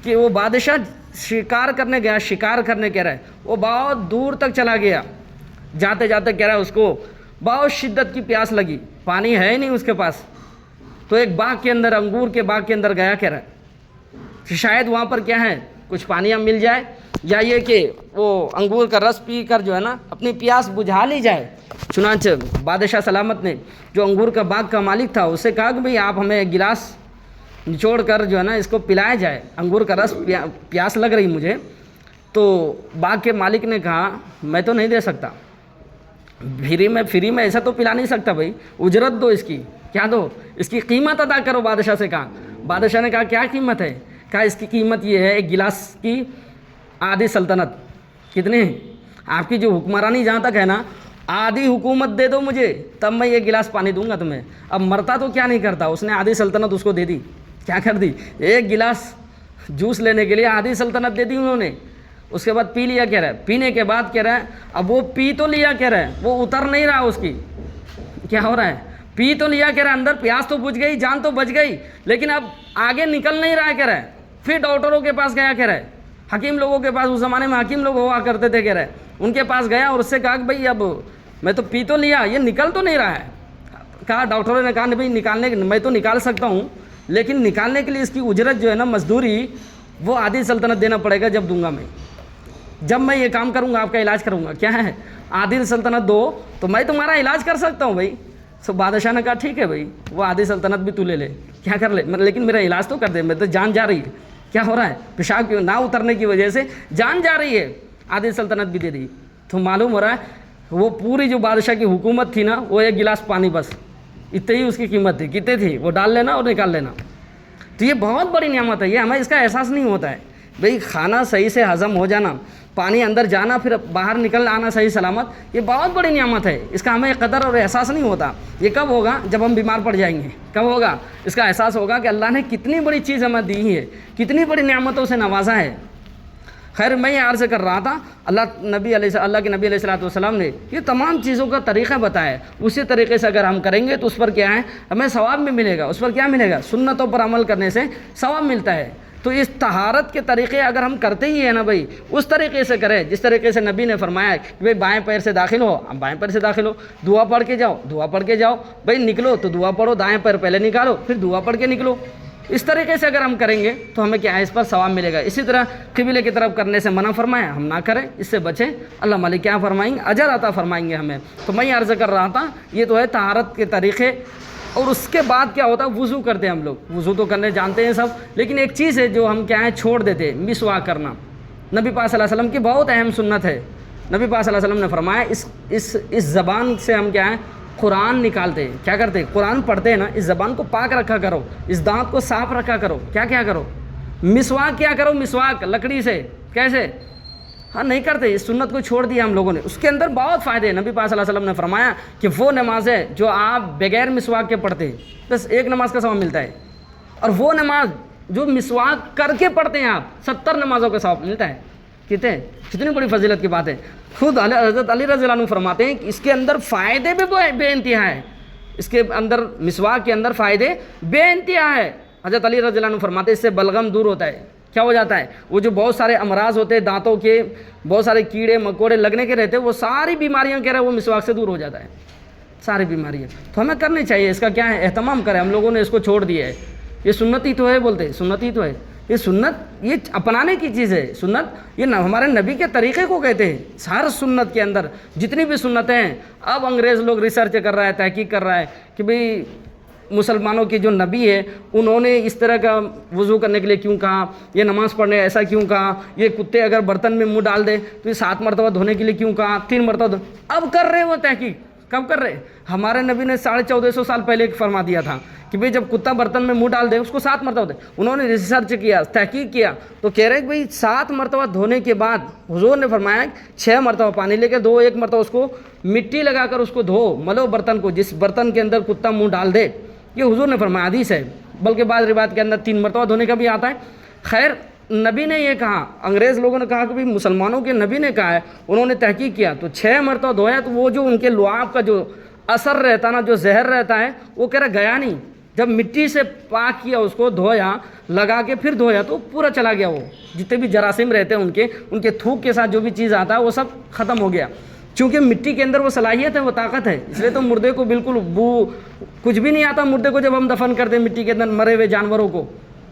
Speaker 1: کہ وہ بادشاہ شکار کرنے گیا, شکار کرنے کہہ رہا ہے, وہ بہت دور تک چلا گیا. جاتے جاتے کہہ رہا ہے اس کو بہت شدت کی پیاس لگی, پانی ہے ہی نہیں اس کے پاس. تو ایک باغ کے اندر, انگور کے باغ کے اندر گیا, کہہ رہا ہے کہ شاید وہاں پر کیا ہے, کچھ پانیاں مل جائے, یا یہ کہ وہ انگور کا رس پی کر جو ہے نا اپنی پیاس بجھا لی جائے. چنانچہ بادشاہ سلامت نے, جو انگور کا باغ کا مالک تھا, اس سے کہا کہ بھئی آپ ہمیں ایک گلاس نچوڑ کر جو ہے نا اس کو پلایا جائے, انگور کا رس, پیاس لگ رہی مجھے. تو باغ کے مالک نے کہا میں تو نہیں دے سکتا, فری میں ایسا تو پلا نہیں سکتا بھائی, اجرت دو اس کی. کیا دو؟ اس کی قیمت ادا کرو. بادشاہ سے کہا. بادشاہ نے کہا کیا قیمت ہے؟ کہا اس کی قیمت یہ ہے, ایک گلاس کی آدھی سلطنت. کتنے؟ آپ کی جو حکمرانی جہاں تک ہے نا, آدھی حکومت دے دو مجھے, تب میں یہ گلاس پانی دوں گا تمہیں. اب مرتا تو کیا نہیں کرتا, اس نے آدھی سلطنت اس کو دے دی. کیا کر دی؟ ایک گلاس جوس لینے کے لیے آدھی سلطنت دے دی انہوں نے. اس کے بعد پی لیا, کہہ رہا ہے, پینے کے بعد کہہ رہا ہے, اب وہ پی تو لیا, کہہ رہا ہے وہ اتر نہیں رہا اس کی. کیا ہو رہا ہے؟ پی تو لیا, کہہ رہا ہے اندر پیاس تو بجھ گئی, جان تو بچ گئی, لیکن اب آگے نکل نہیں رہا ہے, کہہ رہا ہے. پھر ڈاکٹروں کے پاس گیا, کہہ رہا ہے حکیم لوگوں کے پاس, اس زمانے میں حکیم لوگ ہوا کرتے تھے, کہہ رہے ان کے پاس گیا اور اس سے کہا کہ بھئی اب میں تو پی تو لیا, یہ نکل تو نہیں رہا ہے. کہا, ڈاکٹروں نے کہا بھئی نکالنے میں تو نکال سکتا ہوں, لیکن نکالنے کے لیے اس کی اجرت جو ہے نا, مزدوری, وہ آدھی سلطنت دینا پڑے گا. جب دوں گا میں, جب میں یہ کام کروں گا, آپ کا علاج کروں گا. کیا ہے؟ آدھی سلطنت دو تو میں تمہارا علاج کر سکتا ہوں بھائی. سو بادشاہ نے کہا ٹھیک ہے بھائی, وہ آدھی سلطنت بھی تو لے لے, کیا کر لے, لیکن میرا علاج تو کر دے, میں تو جان جا رہی ہے. کیا ہو رہا ہے؟ پیشاب کی نہ اترنے کی وجہ سے جان جا رہی ہے, آدھی سلطنت بھی دے دی. تو معلوم ہو رہا ہے وہ پوری جو بادشاہ کی حکومت تھی نا, وہ ایک گلاس پانی بس, اتنی ہی اس کی قیمت تھی. کتنے تھی؟ وہ ڈال لینا اور نکال لینا. تو یہ بہت بڑی نعمت ہے, یہ ہمیں اس کا احساس نہیں ہوتا ہے. بھئی کھانا صحیح سے ہضم ہو جانا, پانی اندر جانا, پھر باہر نکل آنا صحیح سلامت, یہ بہت بڑی نعمت ہے. اس کا ہمیں قدر اور احساس نہیں ہوتا. یہ کب ہوگا؟ جب ہم بیمار پڑ جائیں گے. کب ہوگا اس کا احساس ہوگا کہ اللہ نے کتنی بڑی چیز ہمیں دی ہے, کتنی بڑی نعمتوں سے نوازا ہے. خیر میں یہ عرض کر رہا تھا, اللہ کے نبی علیہ الصلوۃ والسلام نے یہ تمام چیزوں کا طریقہ بتایا ہے. اسی طریقے سے اگر ہم کریں گے تو اس پر کیا ہے, ہمیں ثواب بھی ملے گا. اس پر کیا ملے گا؟ سنتوں پر عمل کرنے سے ثواب ملتا ہے. تو اس طہارت کے طریقے اگر ہم کرتے ہی ہیں نا بھائی, اس طریقے سے کریں جس طریقے سے نبی نے فرمایا کہ بھائی بائیں پیر سے داخل ہو, اب بائیں پیر سے داخل ہو, دعا پڑھ کے جاؤ, دعا پڑھ کے جاؤ, بھائی نکلو تو دعا پڑھو, دائیں پیر پہلے نکالو, پھر دعا پڑھ کے نکلو. اس طریقے سے اگر ہم کریں گے تو ہمیں کیا ہے, اس پر ثواب ملے گا. اسی طرح قبلے کی طرف کرنے سے منع فرمایا, ہم نہ کریں, اس سے بچیں. اللہ مالک کیا فرمائیں گے؟ اجر عطا فرمائیں گے ہمیں. تو میں یہ عرض کر رہا تھا, یہ تو ہے طہارت کے طریقے. اور اس کے بعد کیا ہوتا ہے, وضو کرتے ہیں ہم لوگ. وضو تو کرنے جانتے ہیں سب, لیکن ایک چیز ہے جو ہم کیا ہے چھوڑ دیتے, مسواک کرنا. نبی پاک صلی اللہ علیہ وسلم کی بہت اہم سنت ہے. نبی پاک صلی اللہ علیہ وسلم نے فرمایا اس زبان سے ہم کیا ہے قرآن نکالتے ہیں. کیا کرتے ہیں؟ قرآن پڑھتے ہیں نا, اس زبان کو پاک رکھا کرو, اس دانت کو صاف رکھا کرو. کیا کرو؟ مسواک کیا کرو, مسواک لکڑی سے. کیسے؟ ہاں نہیں کرتے, اس سنت کو چھوڑ دیا ہم لوگوں نے. اس کے اندر بہت فائدے ہیں. نبی پاک صلی اللہ علیہ وسلم نے فرمایا کہ وہ نماز ہے جو آپ بغیر مسواک کے پڑھتے ہیں, بس ایک نماز کا ثواب ملتا ہے. اور وہ نماز جو مسواک کر کے پڑھتے ہیں آپ, 70 نمازوں کا ثواب ملتا ہے. کتنی بڑی فضیلت کی بات ہے. خود حضرت علی رضی اللہ عنہ فرماتے ہیں کہ اس کے اندر فائدے بھی بے انتہا ہے. اس کے اندر مسواک کے اندر فائدے بے انتہا ہے۔ حضرت علی رضی اللہ عنہ فرماتے ہیں اس سے بلغم دور ہوتا ہے۔ کیا ہو جاتا ہے؟ وہ جو بہت سارے امراض ہوتے ہیں دانتوں کے، بہت سارے کیڑے مکوڑے لگنے کے رہتے ہیں، وہ ساری بیماریاں کہہ رہے ہیں وہ مسواک سے دور ہو جاتا ہے، ساری بیماریاں۔ تو ہمیں کرنی چاہیے، اس کا کیا ہے اہتمام کریں۔ ہم لوگوں نے اس کو چھوڑ دیا ہے، یہ سنت ہی تو ہے، بولتے ہیں سنت ہی تو ہے، یہ سنت یہ اپنانے کی چیز ہے۔ سنت یہ ہمارے نبی کے طریقے کو کہتے ہیں۔ ہر سنت کے اندر جتنی بھی سنتیں ہیں، اب انگریز لوگ ریسرچ کر رہا ہے، تحقیق کر رہا ہے کہ بھئی مسلمانوں کی جو نبی ہے انہوں نے اس طرح کا وضو کرنے کے لیے کیوں کہا، یہ نماز پڑھنے ایسا کیوں کہا، یہ کتے اگر برتن میں منہ ڈال دے تو یہ 7 مرتبہ دھونے کے لیے کیوں کہا، 3 مرتبہ اب کر رہے وہ تحقیق۔ کب کر رہے؟ ہمارے نبی نے 1450 سال پہلے فرما دیا تھا کہ بھئی جب کتا برتن میں منہ ڈال دے اس کو 7 مرتبہ دے۔ انہوں نے ریسرچ کیا، تحقیق کیا، تو کہہ رہے کہ بھئی 7 مرتبہ دھونے کے بعد حضور نے فرمایا 6 مرتبہ پانی لے کے دھو، 1 مرتبہ اس کو مٹی لگا کر اس کو دھو، ملو برتن کو، جس برتن کے اندر کتا منہ ڈال دے۔ یہ حضور نے فرمایا، حدیث ہے، بلکہ بعض روایت کے اندر 3 مرتبہ دھونے کا بھی آتا ہے۔ خیر نبی نے یہ کہا، انگریز لوگوں نے کہا کہ بھئی مسلمانوں کے نبی نے کہا ہے، انہوں نے تحقیق کیا تو 6 مرتبہ دھویا، تو وہ جو ان کے لعاب کا جو اثر رہتا نا، جو زہر رہتا ہے، وہ کہہ رہا گیا نہیں۔ جب مٹی سے پاک کیا، اس کو دھویا، لگا کے پھر دھویا تو پورا چلا گیا، وہ جتنے بھی جراثیم رہتے ہیں ان کے تھوک کے ساتھ جو بھی چیز آتا ہے وہ سب ختم ہو گیا۔ چونکہ مٹی کے اندر وہ صلاحیت ہے، وہ طاقت ہے، اس لیے تو مردے کو بالکل بو کچھ بھی نہیں آتا مردے کو جب ہم دفن کرتے ہیں مٹی کے اندر مرے ہوئے جانوروں کو۔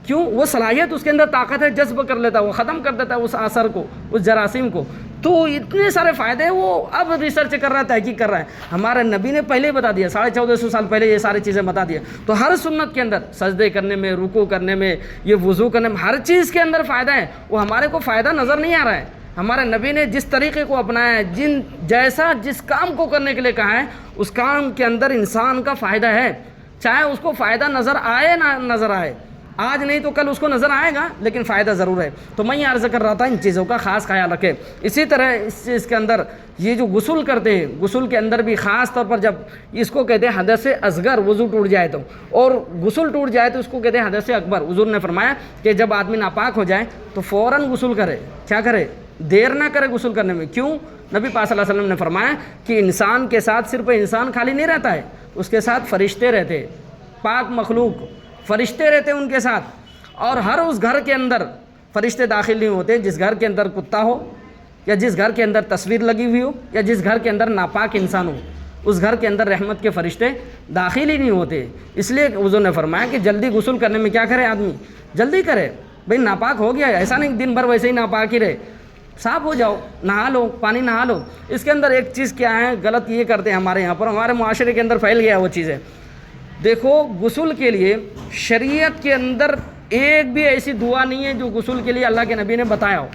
Speaker 1: کیوں؟ وہ صلاحیت اس کے اندر طاقت ہے، جذب کر لیتا ہے، وہ ختم کر دیتا ہے اس اثر کو، اس جراثیم کو۔ تو اتنے سارے فائدے ہیں، وہ اب ریسرچ کر رہا ہے، تحقیق کر رہا ہے۔ ہمارے نبی نے پہلے بتا دیا، 1450 سال پہلے یہ ساری چیزیں بتا دیا۔ تو ہر سنت کے اندر سجدے کرنے میں، رکوع کرنے میں، یہ وضو کرنے میں، ہر چیز کے اندر فائدہ ہے۔ وہ ہمارے کو فائدہ نظر نہیں آ رہا ہے۔ ہمارے نبی نے جس طریقے کو اپنایا ہے، جس کام کو کرنے کے لیے کہا ہے، اس کام کے اندر انسان کا فائدہ ہے، چاہے اس کو فائدہ نظر آئے نہ نظر آئے۔ آج نہیں تو کل اس کو نظر آئے گا، لیکن فائدہ ضرور ہے۔ تو میں یہ عرض کر رہا تھا ان چیزوں کا خاص خیال رکھے۔ اسی طرح اس چیز کے اندر یہ جو غسل کرتے ہیں، غسل کے اندر بھی خاص طور پر جب اس کو کہتے ہیں حدث اصغر، وضو ٹوٹ جائے تو، اور غسل ٹوٹ جائے تو اس کو کہتے ہیں حدث اکبر۔ حضور نے فرمایا کہ جب آدمی ناپاک ہو جائے تو فوراً غسل کرے، کیا کرے؟ دیر نہ کرے غسل کرنے میں۔ کیوں؟ نبی پاک صلی اللہ علیہ وسلم نے فرمایا کہ انسان کے ساتھ صرف انسان خالی نہیں رہتا ہے، اس کے ساتھ فرشتے رہتے ہیں، پاک مخلوق فرشتے رہتے ہیں ان کے ساتھ۔ اور ہر اس گھر کے اندر فرشتے داخل نہیں ہوتے جس گھر کے اندر کتا ہو، یا جس گھر کے اندر تصویر لگی ہوئی ہو، یا جس گھر کے اندر ناپاک انسان ہو، اس گھر کے اندر رحمت کے فرشتے داخل ہی نہیں ہوتے۔ اس لیے حضور نے فرمایا کہ جلدی غسل کرنے میں کیا کرے آدمی؟ جلدی کرے۔ بھئی ناپاک ہو گیا، ایسا نہیں دن بھر ویسے ہی ناپاک ہی رہے، صاف ہو جاؤ، نہا لو، پانی نہا لو۔ اس کے اندر ایک چیز کیا ہے غلط یہ کرتے ہیں ہمارے یہاں پر، ہمارے معاشرے کے اندر پھیل گیا وہ چیزیں۔ دیکھو غسل کے لیے شریعت کے اندر ایک بھی ایسی دعا نہیں ہے جو غسل کے لیے اللہ کے نبی نے بتایا ہو۔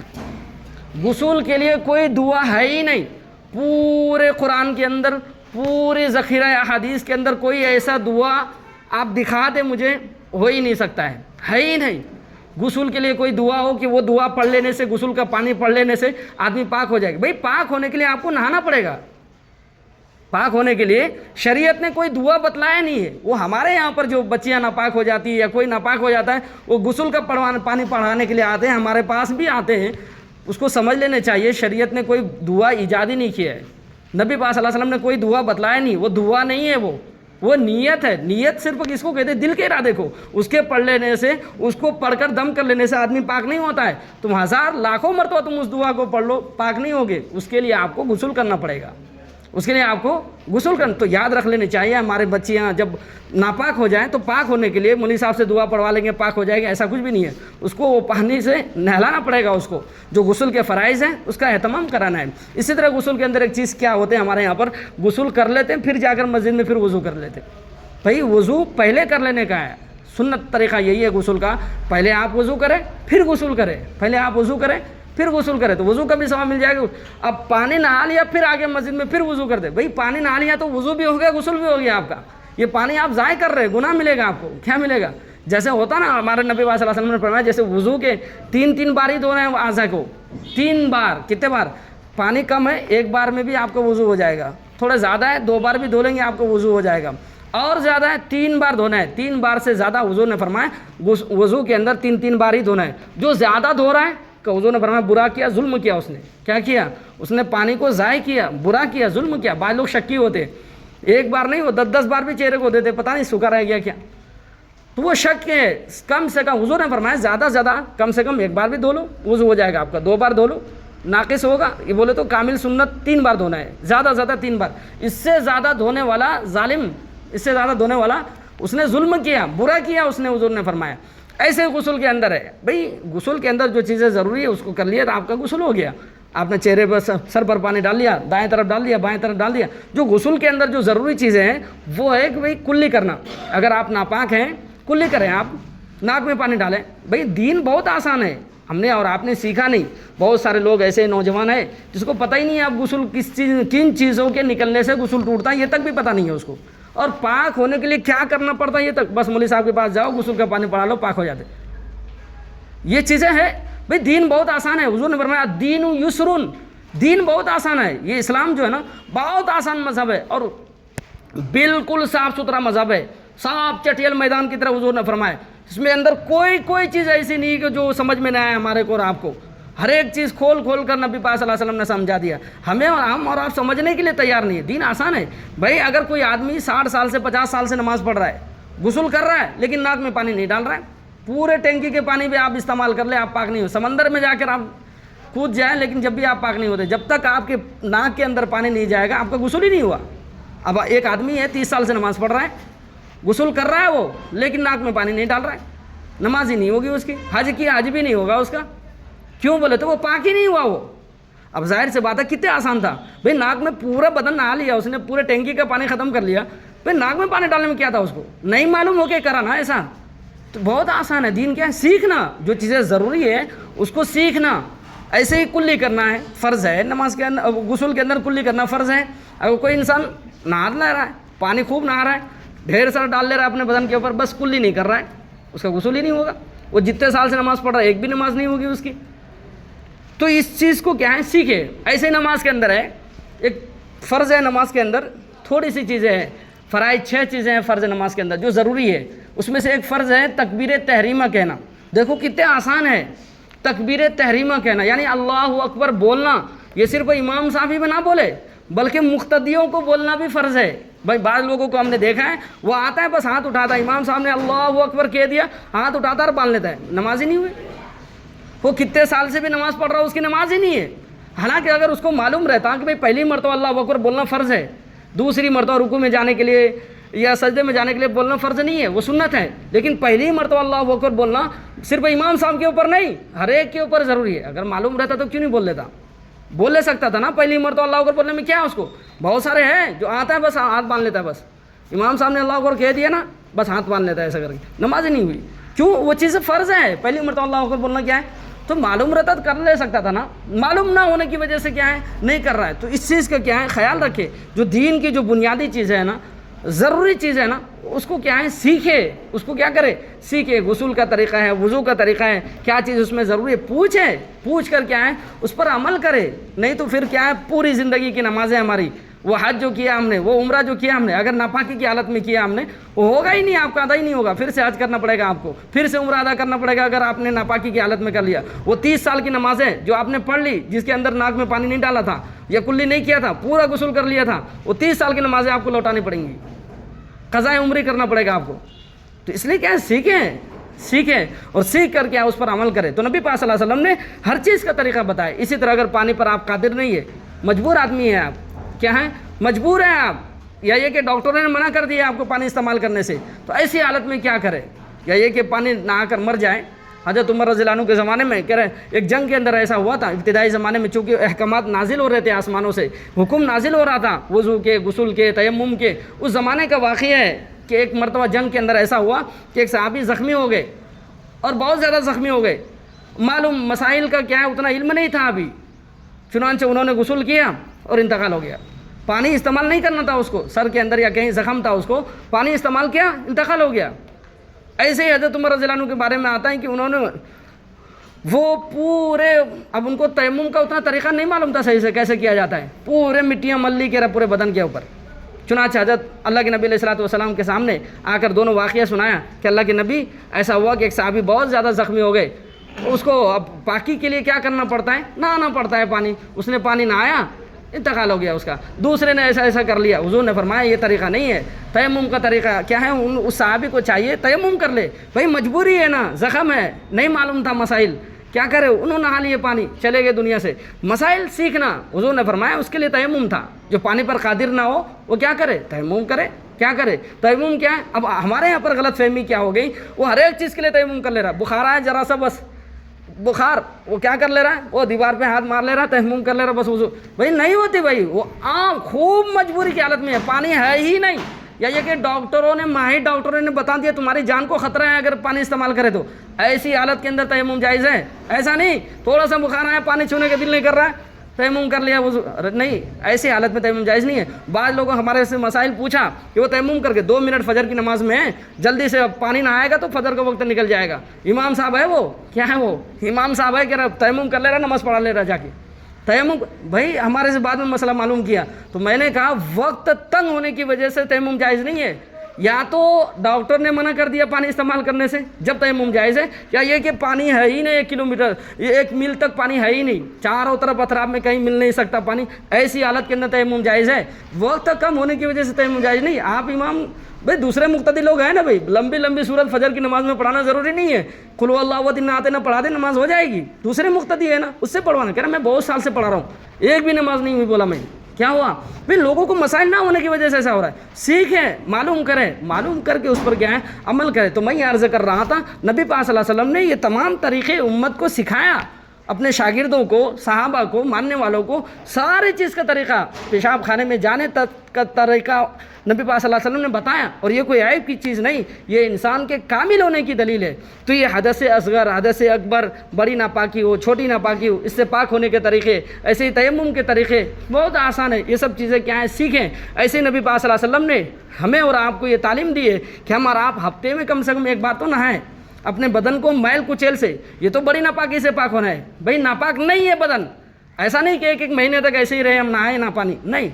Speaker 1: غسل کے لیے کوئی دعا ہے ہی نہیں، پورے قرآن کے اندر، پورے ذخیرہ احادیث کے اندر کوئی ایسا دعا آپ دکھا دیں مجھے، ہو ہی نہیں سکتا ہے ہی نہیں۔ غسل کے لیے کوئی دعا ہو کہ وہ دعا پڑھ لینے سے، غسل کا پانی پڑھ لینے سے آدمی پاک ہو جائے گا۔ بھئی پاک ہونے کے لیے آپ کو نہانا پڑے گا۔ پاک ہونے کے لیے شریعت نے کوئی دعا بتلایا نہیں ہے۔ وہ ہمارے یہاں پر جو بچیاں ناپاک ہو جاتی ہے یا کوئی ناپاک ہو جاتا ہے، وہ غسل کا پانی پڑھانے کے لیے آتے ہیں، ہمارے پاس بھی آتے ہیں۔ اس کو سمجھ لینے چاہیے شریعت نے کوئی دعا ایجاد ہی نہیں کیا ہے، نبی پاک صلی اللہ علیہ وسلم نے کوئی دعا بتلایا نہیں۔ وہ دعا نہیں ہے، وہ نیت ہے۔ نیت صرف کس کو کہتے ہیں؟ دل کے ارادے کو۔ اس کے پڑھ لینے سے، اس کو پڑھ کر دم کر لینے سے آدمی پاک نہیں ہوتا ہے۔ تم ہزار لاکھوں مرتبہ تم اس دعا کو پڑھ لو، پاک نہیں ہوگے۔ اس کے لیے آپ کو غسل کرنا پڑے گا، اس کے لیے آپ کو غسل کرنا۔ تو یاد رکھ لینے چاہیے ہمارے بچیاں جب ناپاک ہو جائیں تو پاک ہونے کے لیے مولوی صاحب سے دعا پڑھوا لیں گے پاک ہو جائے گا، ایسا کچھ بھی نہیں ہے۔ اس کو وہ پانی سے نہلانا پڑے گا، اس کو جو غسل کے فرائض ہیں اس کا اہتمام کرانا ہے۔ اسی طرح غسل کے اندر ایک چیز کیا ہوتے ہیں ہمارے یہاں پر، غسل کر لیتے ہیں پھر جا کر مسجد میں پھر وضو کر لیتے ہیں۔ بھائی وضو پہلے کر لینے کا ہے، سنت طریقہ یہی ہے غسل کا، پہلے آپ وضو کریں پھر غسل کریں، پہلے آپ وضو کریں پھر غسل کرے تو وضو کا بھی ثواب مل جائے گا۔ اب پانی نہا لیا پھر آگے مسجد میں پھر وضو کر دے، بھئی پانی نہا لیا تو وضو بھی ہو گیا، غسل بھی ہو گیا آپ کا۔ یہ پانی آپ ضائع کر رہے، گناہ ملے گا آپ کو۔ کیا ملے گا؟ جیسے ہوتا نا ہمارے نبی صلی اللہ علیہ وسلم نے فرمایا جیسے وضو کے 3 بار ہی دھونا ہے اعضاء کو، 3 بار۔ کتنے بار؟ پانی کم ہے، 1 بار میں بھی آپ کو وضو ہو جائے گا۔ تھوڑا زیادہ ہے، 2 بار بھی دھو لیں گے آپ کو وضو ہو جائے گا۔ اور زیادہ ہے 3 بار دھونا ہے، 3 بار سے زیادہ حضور نے فرمایا وضو کے اندر 3 بار ہی دھونا ہے۔ جو زیادہ دھو رہا ہے کہ حضور نے فرمایا برا کیا، ظلم کیا، اس نے کیا کیا؟ اس نے پانی کو ضائع کیا، برا کیا، ظلم کیا۔ بعض لوگ شکی ہوتے ایک بار نہیں، وہ 10 بار بھی چہرے کو دیتے، پتہ نہیں سوکھا رہ گیا کیا. تو وہ شک ہے. کم سے کم حضور نے فرمایا زیادہ سے زیادہ کم سے کم 1 بار بھی دھو لو وضو ہو جائے گا آپ کا. 2 بار دھو لو ناقص ہوگا. یہ بولے تو کامل سنت 3 بار دھونا ہے، زیادہ سے زیادہ 3 بار. اس سے زیادہ دھونے والا ظالم، اس سے زیادہ دھونے والا اس نے ظلم کیا، برا کیا اس نے. حضور نے فرمایا ایسے غسل کے اندر ہے بھئی، غسل کے اندر جو چیزیں ضروری ہے اس کو کر لیا تو آپ کا غسل ہو گیا. آپ نے چہرے پر سر پر پانی ڈال لیا، دائیں طرف ڈال دیا، بائیں طرف ڈال دیا. جو غسل کے اندر جو ضروری چیزیں ہیں وہ ہے کہ بھئی کلی کرنا. اگر آپ ناپاک ہیں کلی کریں، آپ ناک میں پانی ڈالیں. بھئی دین بہت آسان ہے، ہم نے اور آپ نے سیکھا نہیں. بہت سارے لوگ ایسے نوجوان ہیں جس کو پتہ ہی نہیں ہے اب غسل کن چیزوں کے نکلنے سے غسل ٹوٹتا ہے، یہ تک بھی پتہ نہیں ہے اس کو. اور پاک ہونے کے لیے کیا کرنا پڑتا ہے یہ تک، بس مولوی صاحب کے پاس جاؤ غسل کا پانی پڑا لو پاک ہو جاتے. یہ چیزیں ہیں بھئی. دین بہت آسان ہے. حضور نے فرمایا دین یسرن، دین بہت آسان ہے. یہ اسلام جو ہے نا بہت آسان مذہب ہے اور بالکل صاف ستھرا مذہب ہے. صاف چٹیل میدان کی طرح حضور نے فرمایا. اس میں اندر کوئی چیز ایسی نہیں کہ جو سمجھ میں نہ آئے ہمارے کو اور آپ کو. ہر ایک چیز کھول کر نبی پاک صلی اللہ علیہ وسلم نے سمجھا دیا ہمیں، اور ہم اور آپ سمجھنے کے لیے تیار نہیں ہے. دین آسان ہے بھائی. اگر کوئی آدمی 60 سال سے 50 سال سے نماز پڑھ رہا ہے، غسل کر رہا ہے لیکن ناک میں پانی نہیں ڈال رہا ہے، پورے ٹینکی کے پانی بھی آپ استعمال کر لیں آپ پاک نہیں ہو. سمندر میں جا کر آپ کود جائیں لیکن جب بھی آپ پاک نہیں ہوتے. جب تک آپ کے ناک کے اندر پانی نہیں جائے گا آپ کا غسل ہی نہیں ہوا. اب ایک آدمی ہے 30 سال سے نماز پڑھ رہا ہے، غسل کر رہا ہے وہ لیکن ناک میں پانی نہیں ڈال رہا ہے، نماز ہی نہیں ہوگی اس کی. حج کی حج بھی نہیں ہوگا اس کا. کیوں بولے تو وہ پاک ہی نہیں ہوا وہ. اب ظاہر سے بات ہے کتنے آسان تھا بھئی. ناک میں پورا بدن نہا لیا اس نے، پورے ٹینکی کا پانی ختم کر لیا. بھئی ناک میں پانی ڈالنے میں کیا تھا اس کو؟ نہیں معلوم ہو کے کرا نا ایسا. تو بہت آسان ہے. دین کیا ہے؟ سیکھنا. جو چیزیں ضروری ہے اس کو سیکھنا. ایسے ہی کلی کرنا ہے فرض ہے. نماز کے اندر غسل کے اندر کلی کرنا فرض ہے. اگر کوئی انسان نہا لے رہا ہے، پانی خوب نہا رہا ہے، ڈھیر سارا ڈال لے رہا ہے اپنے بدن کے اوپر، بس کلی نہیں کر رہا ہے، اس کا غسل ہی نہیں ہوگا. وہ جتنے سال سے نماز پڑھ رہا ہے ایک بھی نماز نہیں ہوگی اس کی. تو اس چیز کو کیا ہے؟ سیکھے. ایسے ہی نماز کے اندر ہے ایک فرض ہے. نماز کے اندر تھوڑی سی چیزیں ہیں، فرائض 6 چیزیں ہیں فرض نماز کے اندر جو ضروری ہے. اس میں سے ایک فرض ہے تکبیر تحریمہ کہنا. دیکھو کتنے آسان ہے تکبیر تحریمہ کہنا، یعنی اللہ اکبر بولنا. یہ صرف امام صاحب ہی نہ بولے بلکہ مقتدیوں کو بولنا بھی فرض ہے. بھائی بعض لوگوں کو ہم نے دیکھا ہے وہ آتا ہے بس ہاتھ اٹھاتا ہے، امام صاحب نے اللہ اکبر کہہ دیا ہاتھ اٹھاتا اور باندھ لیتا ہے، نماز ہی نہیں ہوئی. وہ کتنے سال سے بھی نماز پڑھ رہا ہے اس کی نماز ہی نہیں ہے. حالانکہ اگر اس کو معلوم رہتا کہ بھائی پہلی مرتبہ اللہ اکبر بولنا فرض ہے، دوسری مرتبہ رکوع میں جانے کے لیے یا سجدے میں جانے کے لیے بولنا فرض نہیں ہے، وہ سنت ہے. لیکن پہلی مرتبہ اللہ اکبر بولنا صرف امام صاحب کے اوپر نہیں ہر ایک کے اوپر ضروری ہے. اگر معلوم رہتا تو کیوں نہیں بول لیتا؟ بول لے سکتا تھا نا. پہلی مرتبہ اللہ اکبر بولنے میں کیا ہے اس کو؟ بہت سارے ہیں جو آتا ہے بس ہاتھ باندھ لیتا ہے، بس امام صاحب نے اللہ اکبر کہہ دیا نا بس ہاتھ باندھ لیتا ہے ایسا کر کے، نماز ہی نہیں ہوئی. کیوں؟ وہ چیز فرض ہے. پہلی مرتبہ اللہ اکبر بولنا کیا ہے؟ تو معلوم رہتا تو کر لے سکتا تھا نا. معلوم نہ ہونے کی وجہ سے کیا ہے نہیں کر رہا ہے. تو اس چیز کا کیا ہے خیال رکھے. جو دین کی جو بنیادی چیز ہے نا، ضروری چیز ہے نا، اس کو کیا ہے سیکھے. اس کو کیا کرے؟ سیکھے. غسل کا طریقہ ہے، وضو کا طریقہ ہے، کیا چیز اس میں ضروری ہے پوچھ کر کیا ہے اس پر عمل کرے. نہیں تو پھر کیا ہے پوری زندگی کی نمازیں ہماری، وہ حج جو کیا ہم نے، وہ عمرہ جو کیا ہم نے، اگر ناپاکی کی حالت میں کیا ہم نے وہ ہوگا ہی نہیں، آپ کا ادا ہی نہیں ہوگا. پھر سے حج کرنا پڑے گا آپ کو، پھر سے عمرہ ادا کرنا پڑے گا اگر آپ نے ناپاکی کی حالت میں کر لیا. وہ 30 سال کی نمازیں جو آپ نے پڑھ لی جس کے اندر ناک میں پانی نہیں ڈالا تھا یا کلی نہیں کیا تھا، پورا غسل کر لیا تھا، وہ 30 سال کی نمازیں آپ کو لوٹانی پڑیں گی، قضائے عمری کرنا پڑے گا آپ کو. تو اس لیے کیا ہے سیکھیں اور سیکھ کر کیا اس پر عمل کریں. تو نبی پاک صلی اللہ علیہ وسلم نے ہر چیز کا طریقہ بتایا. اسی طرح اگر پانی پر آپ قادر نہیں ہے، مجبور آدمی ہے آپ، کیا ہے مجبور ہیں آپ، یا یہ کہ ڈاکٹروں نے منع کر دیا آپ کو پانی استعمال کرنے سے، تو ایسی حالت میں کیا کرے؟ یا یہ کہ پانی نہا کر مر جائے. حضرت عمر رضی اللہ عنہ کے زمانے میں کہہ رہے ایک جنگ کے اندر ایسا ہوا تھا. ابتدائی زمانے میں چونکہ احکامات نازل ہو رہے تھے آسمانوں سے، حکم نازل ہو رہا تھا وضو کے، غسل کے، تیمم کے. اس زمانے کا واقعہ ہے کہ ایک مرتبہ جنگ کے اندر ایسا ہوا کہ ایک صحابی زخمی ہو گئے اور بہت زیادہ زخمی ہو گئے. معلوم مسائل کا کیا ہے اتنا علم نہیں تھا ابھی، چنانچہ انہوں نے غسل کیا اور انتقال ہو گیا. پانی استعمال نہیں کرنا تھا اس کو، سر کے اندر یا کہیں زخم تھا اس کو، پانی استعمال کیا انتقال ہو گیا. ایسے ہی حضرت عمر رضی اللہ عنہ کے بارے میں آتا ہے کہ انہوں نے وہ پورے، اب ان کو تیمم کا اتنا طریقہ نہیں معلوم تھا صحیح سے کیسے کیا جاتا ہے، پورے مٹیاں ملی کے پورے بدن کے اوپر. چنانچہ حضرت اللہ کے نبی علیہ الصلوۃ والسلام کے سامنے آ کر دونوں واقعہ سنایا کہ اللہ کے نبی ایسا ہوا کہ ایک صحابی بہت زیادہ زخمی ہو گئے، اس کو اب پاکی کے لیے کیا کرنا پڑتا ہے؟ نہانا پڑتا ہے پانی. اس نے پانی نہایا انتقال ہو گیا اس کا، دوسرے نے ایسا ایسا کر لیا، حضور نے فرمایا یہ طریقہ نہیں ہے۔ تیمم کا طریقہ کیا ہے؟ اس صحابی کو چاہیے تیمم کر لے، بھائی مجبوری ہے نا، زخم ہے، نہیں معلوم تھا مسائل، کیا کرے؟ انہوں نہا لیے پانی، چلے گئے دنیا سے۔ مسائل سیکھنا، حضور نے فرمایا اس کے لیے تیمم تھا، جو پانی پر قادر نہ ہو وہ کیا کرے؟ تیمم کرے۔ کیا کرے؟ تیمم کیا ہے؟ اب ہمارے یہاں پر غلط فہمی کیا ہو گئی، وہ ہر ایک چیز کے لیے تیمم کر لے رہا، بخار آیا ذرا سا بس، بخار وہ کیا کر لے رہا ہے؟ وہ دیوار پہ ہاتھ مار لے رہا، تیمم کر لے رہا بس وضو۔ بھائی نہیں ہوتی بھائی، وہ عام خوب مجبوری کی حالت میں ہے، پانی ہے ہی نہیں، یا یہ کہ ڈاکٹروں نے، ماہر ڈاکٹروں نے بتا دیا تمہاری جان کو خطرہ ہے اگر پانی استعمال کرے تو، ایسی حالت کے اندر تیمم جائز ہے؟ ایسا نہیں تھوڑا سا بخار آیا پانی چھونے کا دل نہیں کر رہا ہے تیمم کر لیا وضو، نہیں، ایسی حالت میں تیمم جائز نہیں ہے۔ بعض لوگوں ہمارے سے مسائل پوچھا کہ وہ تیمم کر کے 2 منٹ فجر کی نماز میں ہے، جلدی سے پانی نہ آئے گا تو فجر کا وقت نکل جائے گا، امام صاحب ہے وہ، کیا ہے وہ امام صاحب ہے کہ تیمم کر لے رہا، نماز پڑھا لے رہا جا کے تیمم۔ بھائی ہمارے سے بعد میں مسئلہ معلوم کیا تو میں نے کہا وقت تنگ ہونے کی وجہ سے تیمم جائز نہیں ہے، یا تو ڈاکٹر نے منع کر دیا پانی استعمال کرنے سے جب تیمم جائز ہے، یا یہ کہ پانی ہے ہی نہیں، 1 کلومیٹر 1 میل تک پانی ہے ہی نہیں، چاروں طرف اطراف میں کہیں مل نہیں سکتا پانی، ایسی حالت کے اندر تیمم جائز ہے۔ وقت کم ہونے کی وجہ سے تیمم جائز نہیں۔ آپ امام بھائی دوسرے مقتدی لوگ ہیں نا بھائی، لمبی لمبی سورت فجر کی نماز میں پڑھانا ضروری نہیں ہے، قل هو اللہ احد آتے نہ پڑھا دے نماز ہو جائے گی، دوسرے مقتدی ہے نا اس سے پڑھوانا، کہہ رہا میں بہت سال سے پڑھا رہا ہوں ایک بھی نماز نہیں ہوئی، بولا میں کیا ہوا؟ بھائی لوگوں کو مسائل نہ ہونے کی وجہ سے ایسا ہو رہا ہے، سیکھیں، معلوم کریں، معلوم کر کے اس پر کیا ہے عمل کریں۔ تو میں یہ عرض کر رہا تھا نبی پاک صلی اللہ علیہ وسلم نے یہ تمام طریقے امت کو سکھایا، اپنے شاگردوں کو، صحابہ کو، ماننے والوں کو، سارے چیز کا طریقہ، پیشاب خانے میں جانے تک کا طریقہ نبی پاک صلی اللہ علیہ وسلم نے بتایا، اور یہ کوئی عیب کی چیز نہیں، یہ انسان کے کامل ہونے کی دلیل ہے۔ تو یہ حدث اصغر، حدث اکبر، بڑی ناپاکی ہو، چھوٹی ناپاکی ہو، اس سے پاک ہونے کے طریقے، ایسے ہی تیمم کے طریقے بہت آسان ہے، یہ سب چیزیں کیا ہیں سیکھیں۔ ایسے نبی پاک صلی اللہ علیہ وسلم نے ہمیں اور آپ کو یہ تعلیم دی ہے کہ ہم اور آپ ہفتے میں کم سے کم ایک بار تو نہائیں، اپنے بدن کو میل کچیل سے، یہ تو بڑی ناپاکی سے پاک ہونا ہے۔ بھائی ناپاک نہیں ہے بدن، ایسا نہیں کہ ایک مہینے تک ایسے ہی رہے ہم نہائیں نہ پانی، نہیں،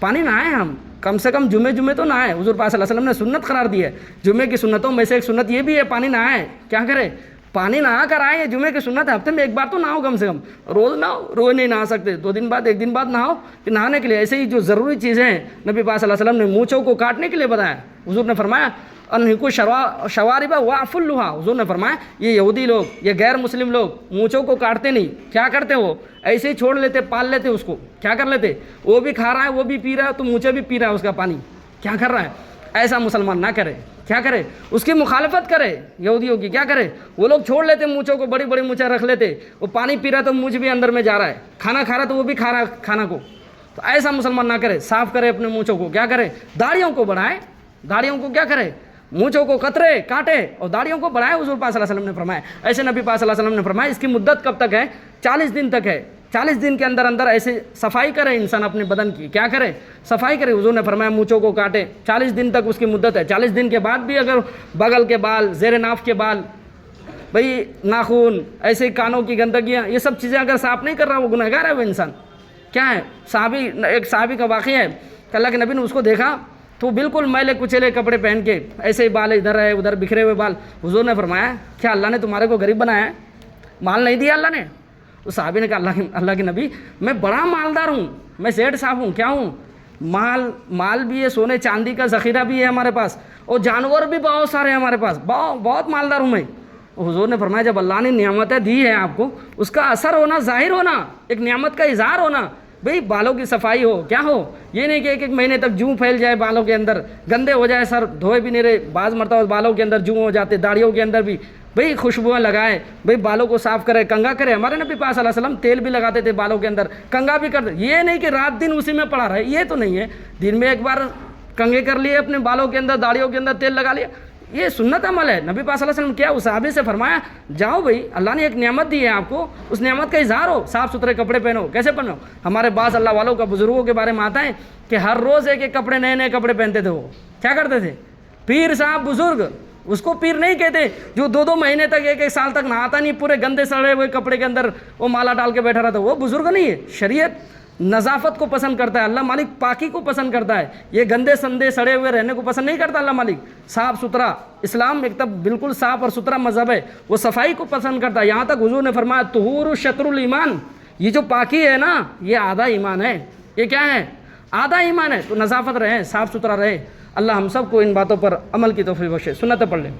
Speaker 1: پانی نہائیں ہم، کم سے کم جمعے تو نہائیں، حضور پاک صلی اللہ علیہ وسلم نے سنت قرار دی ہے، جمعے کی سنتوں میں سے ایک سنت یہ بھی ہے پانی نہائیں، کیا کرے؟ پانی نہا کر آئے، جمعے کی سنت ہے، ہفتے میں ایک بار تو نہاؤ کم سے کم، روز نہاؤ، روز نہیں نہا سکتے، 2 دن بعد 1 دن بعد نہاؤ کہ نہانے کے لیے۔ ایسے ہی جو ضروری چیزیں ہیں نبی پاک صلی اللہ علیہ وسلم نے مونچھوں کو کاٹنے کے لیے بتایا، حضور نے فرمایا انہکو شوارب واعفوا اللحیٰ، حضور نے فرمایا یہ یہودی لوگ، یہ غیر مسلم لوگ مونچھوں کو کاٹتے نہیں، کیا کرتے وہ ایسے ہی چھوڑ لیتے، پال لیتے اس کو، کیا کر لیتے؟ وہ بھی کھا رہا ہے، وہ بھی پی رہا ہے، تو مونچھے بھی پی رہا ہے اس کا پانی، کیا کر رہا ہے؟ ایسا مسلمان نہ کرے، کیا کرے؟ اس کی مخالفت کرے یہودیوں کی، کیا کرے؟ وہ لوگ چھوڑ لیتے مونچھوں کو، بڑی بڑی مونچھیں رکھ لیتے، وہ پانی پی رہا تو مونچھ بھی اندر میں جا رہا ہے، کھانا کھا رہا تو وہ بھی کھا رہا ہے کھانا کو، تو ایسا مسلمان نہ کرے، صاف کرے اپنے مونچھوں کو، کیا کرے؟ داڑھیوں کو بڑھائے، داڑھیوں کو کیا کرے؟ مونچھوں کو قطرے کاٹے اور داڑھیوں کو بڑھائے، حضور پاک صلی اللہ علیہ وسلم نے فرمایا۔ ایسے نبی پاک صلی اللہ علیہ وسلم نے فرمایا اس کی مدت کب تک ہے؟ 40 دن تک ہے، 40 دن کے اندر اندر ایسے صفائی کرے انسان اپنے بدن کی، کیا کرے؟ صفائی کرے۔ حضور نے فرمایا مونچھوں کو کاٹے، 40 دن تک اس کی مدت ہے، 40 دن کے بعد بھی اگر بغل کے بال، زیر ناف کے بال، بھئی ناخون، ایسے کانوں کی گندگیاں، یہ سب چیزیں اگر صاف نہیں کر رہا وہ گنہگار ہے، وہ انسان کیا ہے؟ ایک صحابی کا واقعہ ہے کہ اللہ کے نبی نے اس کو دیکھا تو بالکل میلے کچیلے کپڑے پہن کے، ایسے ہی بال ادھر ہے ادھر بکھرے ہوئے بال۔ حضور نے فرمایا کیا اللہ نے تمہارے کو غریب بنایا ہے؟ مال نہیں دیا اللہ نے؟ اس صحابی نے کہا اللہ کے نبی میں بڑا مالدار ہوں، میں سیٹھ صاحب ہوں، کیا ہوں؟ مال بھی ہے، سونے چاندی کا ذخیرہ بھی ہے ہمارے پاس، اور جانور بھی بہت سارے ہیں ہمارے پاس، بہت مالدار ہوں میں۔ حضور نے فرمایا جب اللہ نے نعمتیں دی ہیں آپ کو، اس کا اثر ہونا، ظاہر ہونا، ایک نعمت کا اظہار ہونا، بھئی بالوں کی صفائی ہو، کیا ہو، یہ نہیں کہ ایک مہینے تک جوں پھیل جائے بالوں کے اندر، گندے ہو جائے، سر دھوئے بھی نہیں رہے، بعض مرتبہ بالوں کے اندر جوں ہو جاتے، داڑھیوں کے اندر بھی، بھئی خوشبوئیں لگائے، بھئی بالوں کو صاف کرے، کنگا کرے۔ ہمارے نبی پاک صلی اللہ علیہ وسلم تیل بھی لگاتے تھے بالوں کے اندر، کنگا بھی کرتے، یہ نہیں کہ رات دن اسی میں پڑا رہے، یہ تو نہیں ہے، دن میں ایک بار کنگے کر لیے، اپنے بالوں کے اندر داڑھیوں کے اندر تیل لگا لیا، یہ سنت عمل ہے۔ نبی پاک صلی اللہ علیہ وسلم کیا اس صحابی سے فرمایا جاؤ بھائی اللہ نے ایک نعمت دی ہے آپ کو، اس نعمت کا اظہار ہو، صاف ستھرے کپڑے پہنو۔ کیسے پہنو؟ ہمارے بعض اللہ والوں کا بزرگوں کے بارے میں آتا ہے کہ ہر روز ایک کپڑے نئے کپڑے پہنتے تھے، وہ کیا کرتے تھے؟ پیر صاحب بزرگ، اس کو پیر نہیں کہتے جو 2 مہینے تک 1 سال تک نہاتا نہیں، پورے گندے سڑے ہوئے کپڑے کے اندر وہ مالا ڈال کے بیٹھا رہتا، وہ بزرگ نہیں ہے۔ شریعت نظافت کو پسند کرتا ہے، اللہ مالک پاکی کو پسند کرتا ہے، یہ گندے سندے سڑے ہوئے رہنے کو پسند نہیں کرتا اللہ مالک، صاف ستھرا۔ اسلام ایک تب بالکل صاف اور ستھرا مذہب ہے، وہ صفائی کو پسند کرتا ہے۔ یہاں تک حضور نے فرمایا طہور شطر الایمان، یہ جو پاکی ہے نا یہ آدھا ایمان ہے، یہ کیا ہے؟ آدھا ایمان ہے. تو نظافت رہے، صاف ستھرا رہے. اللہ ہم سب کو ان باتوں پر عمل کی توفیق بخشے. سنتیں پڑھ لیں.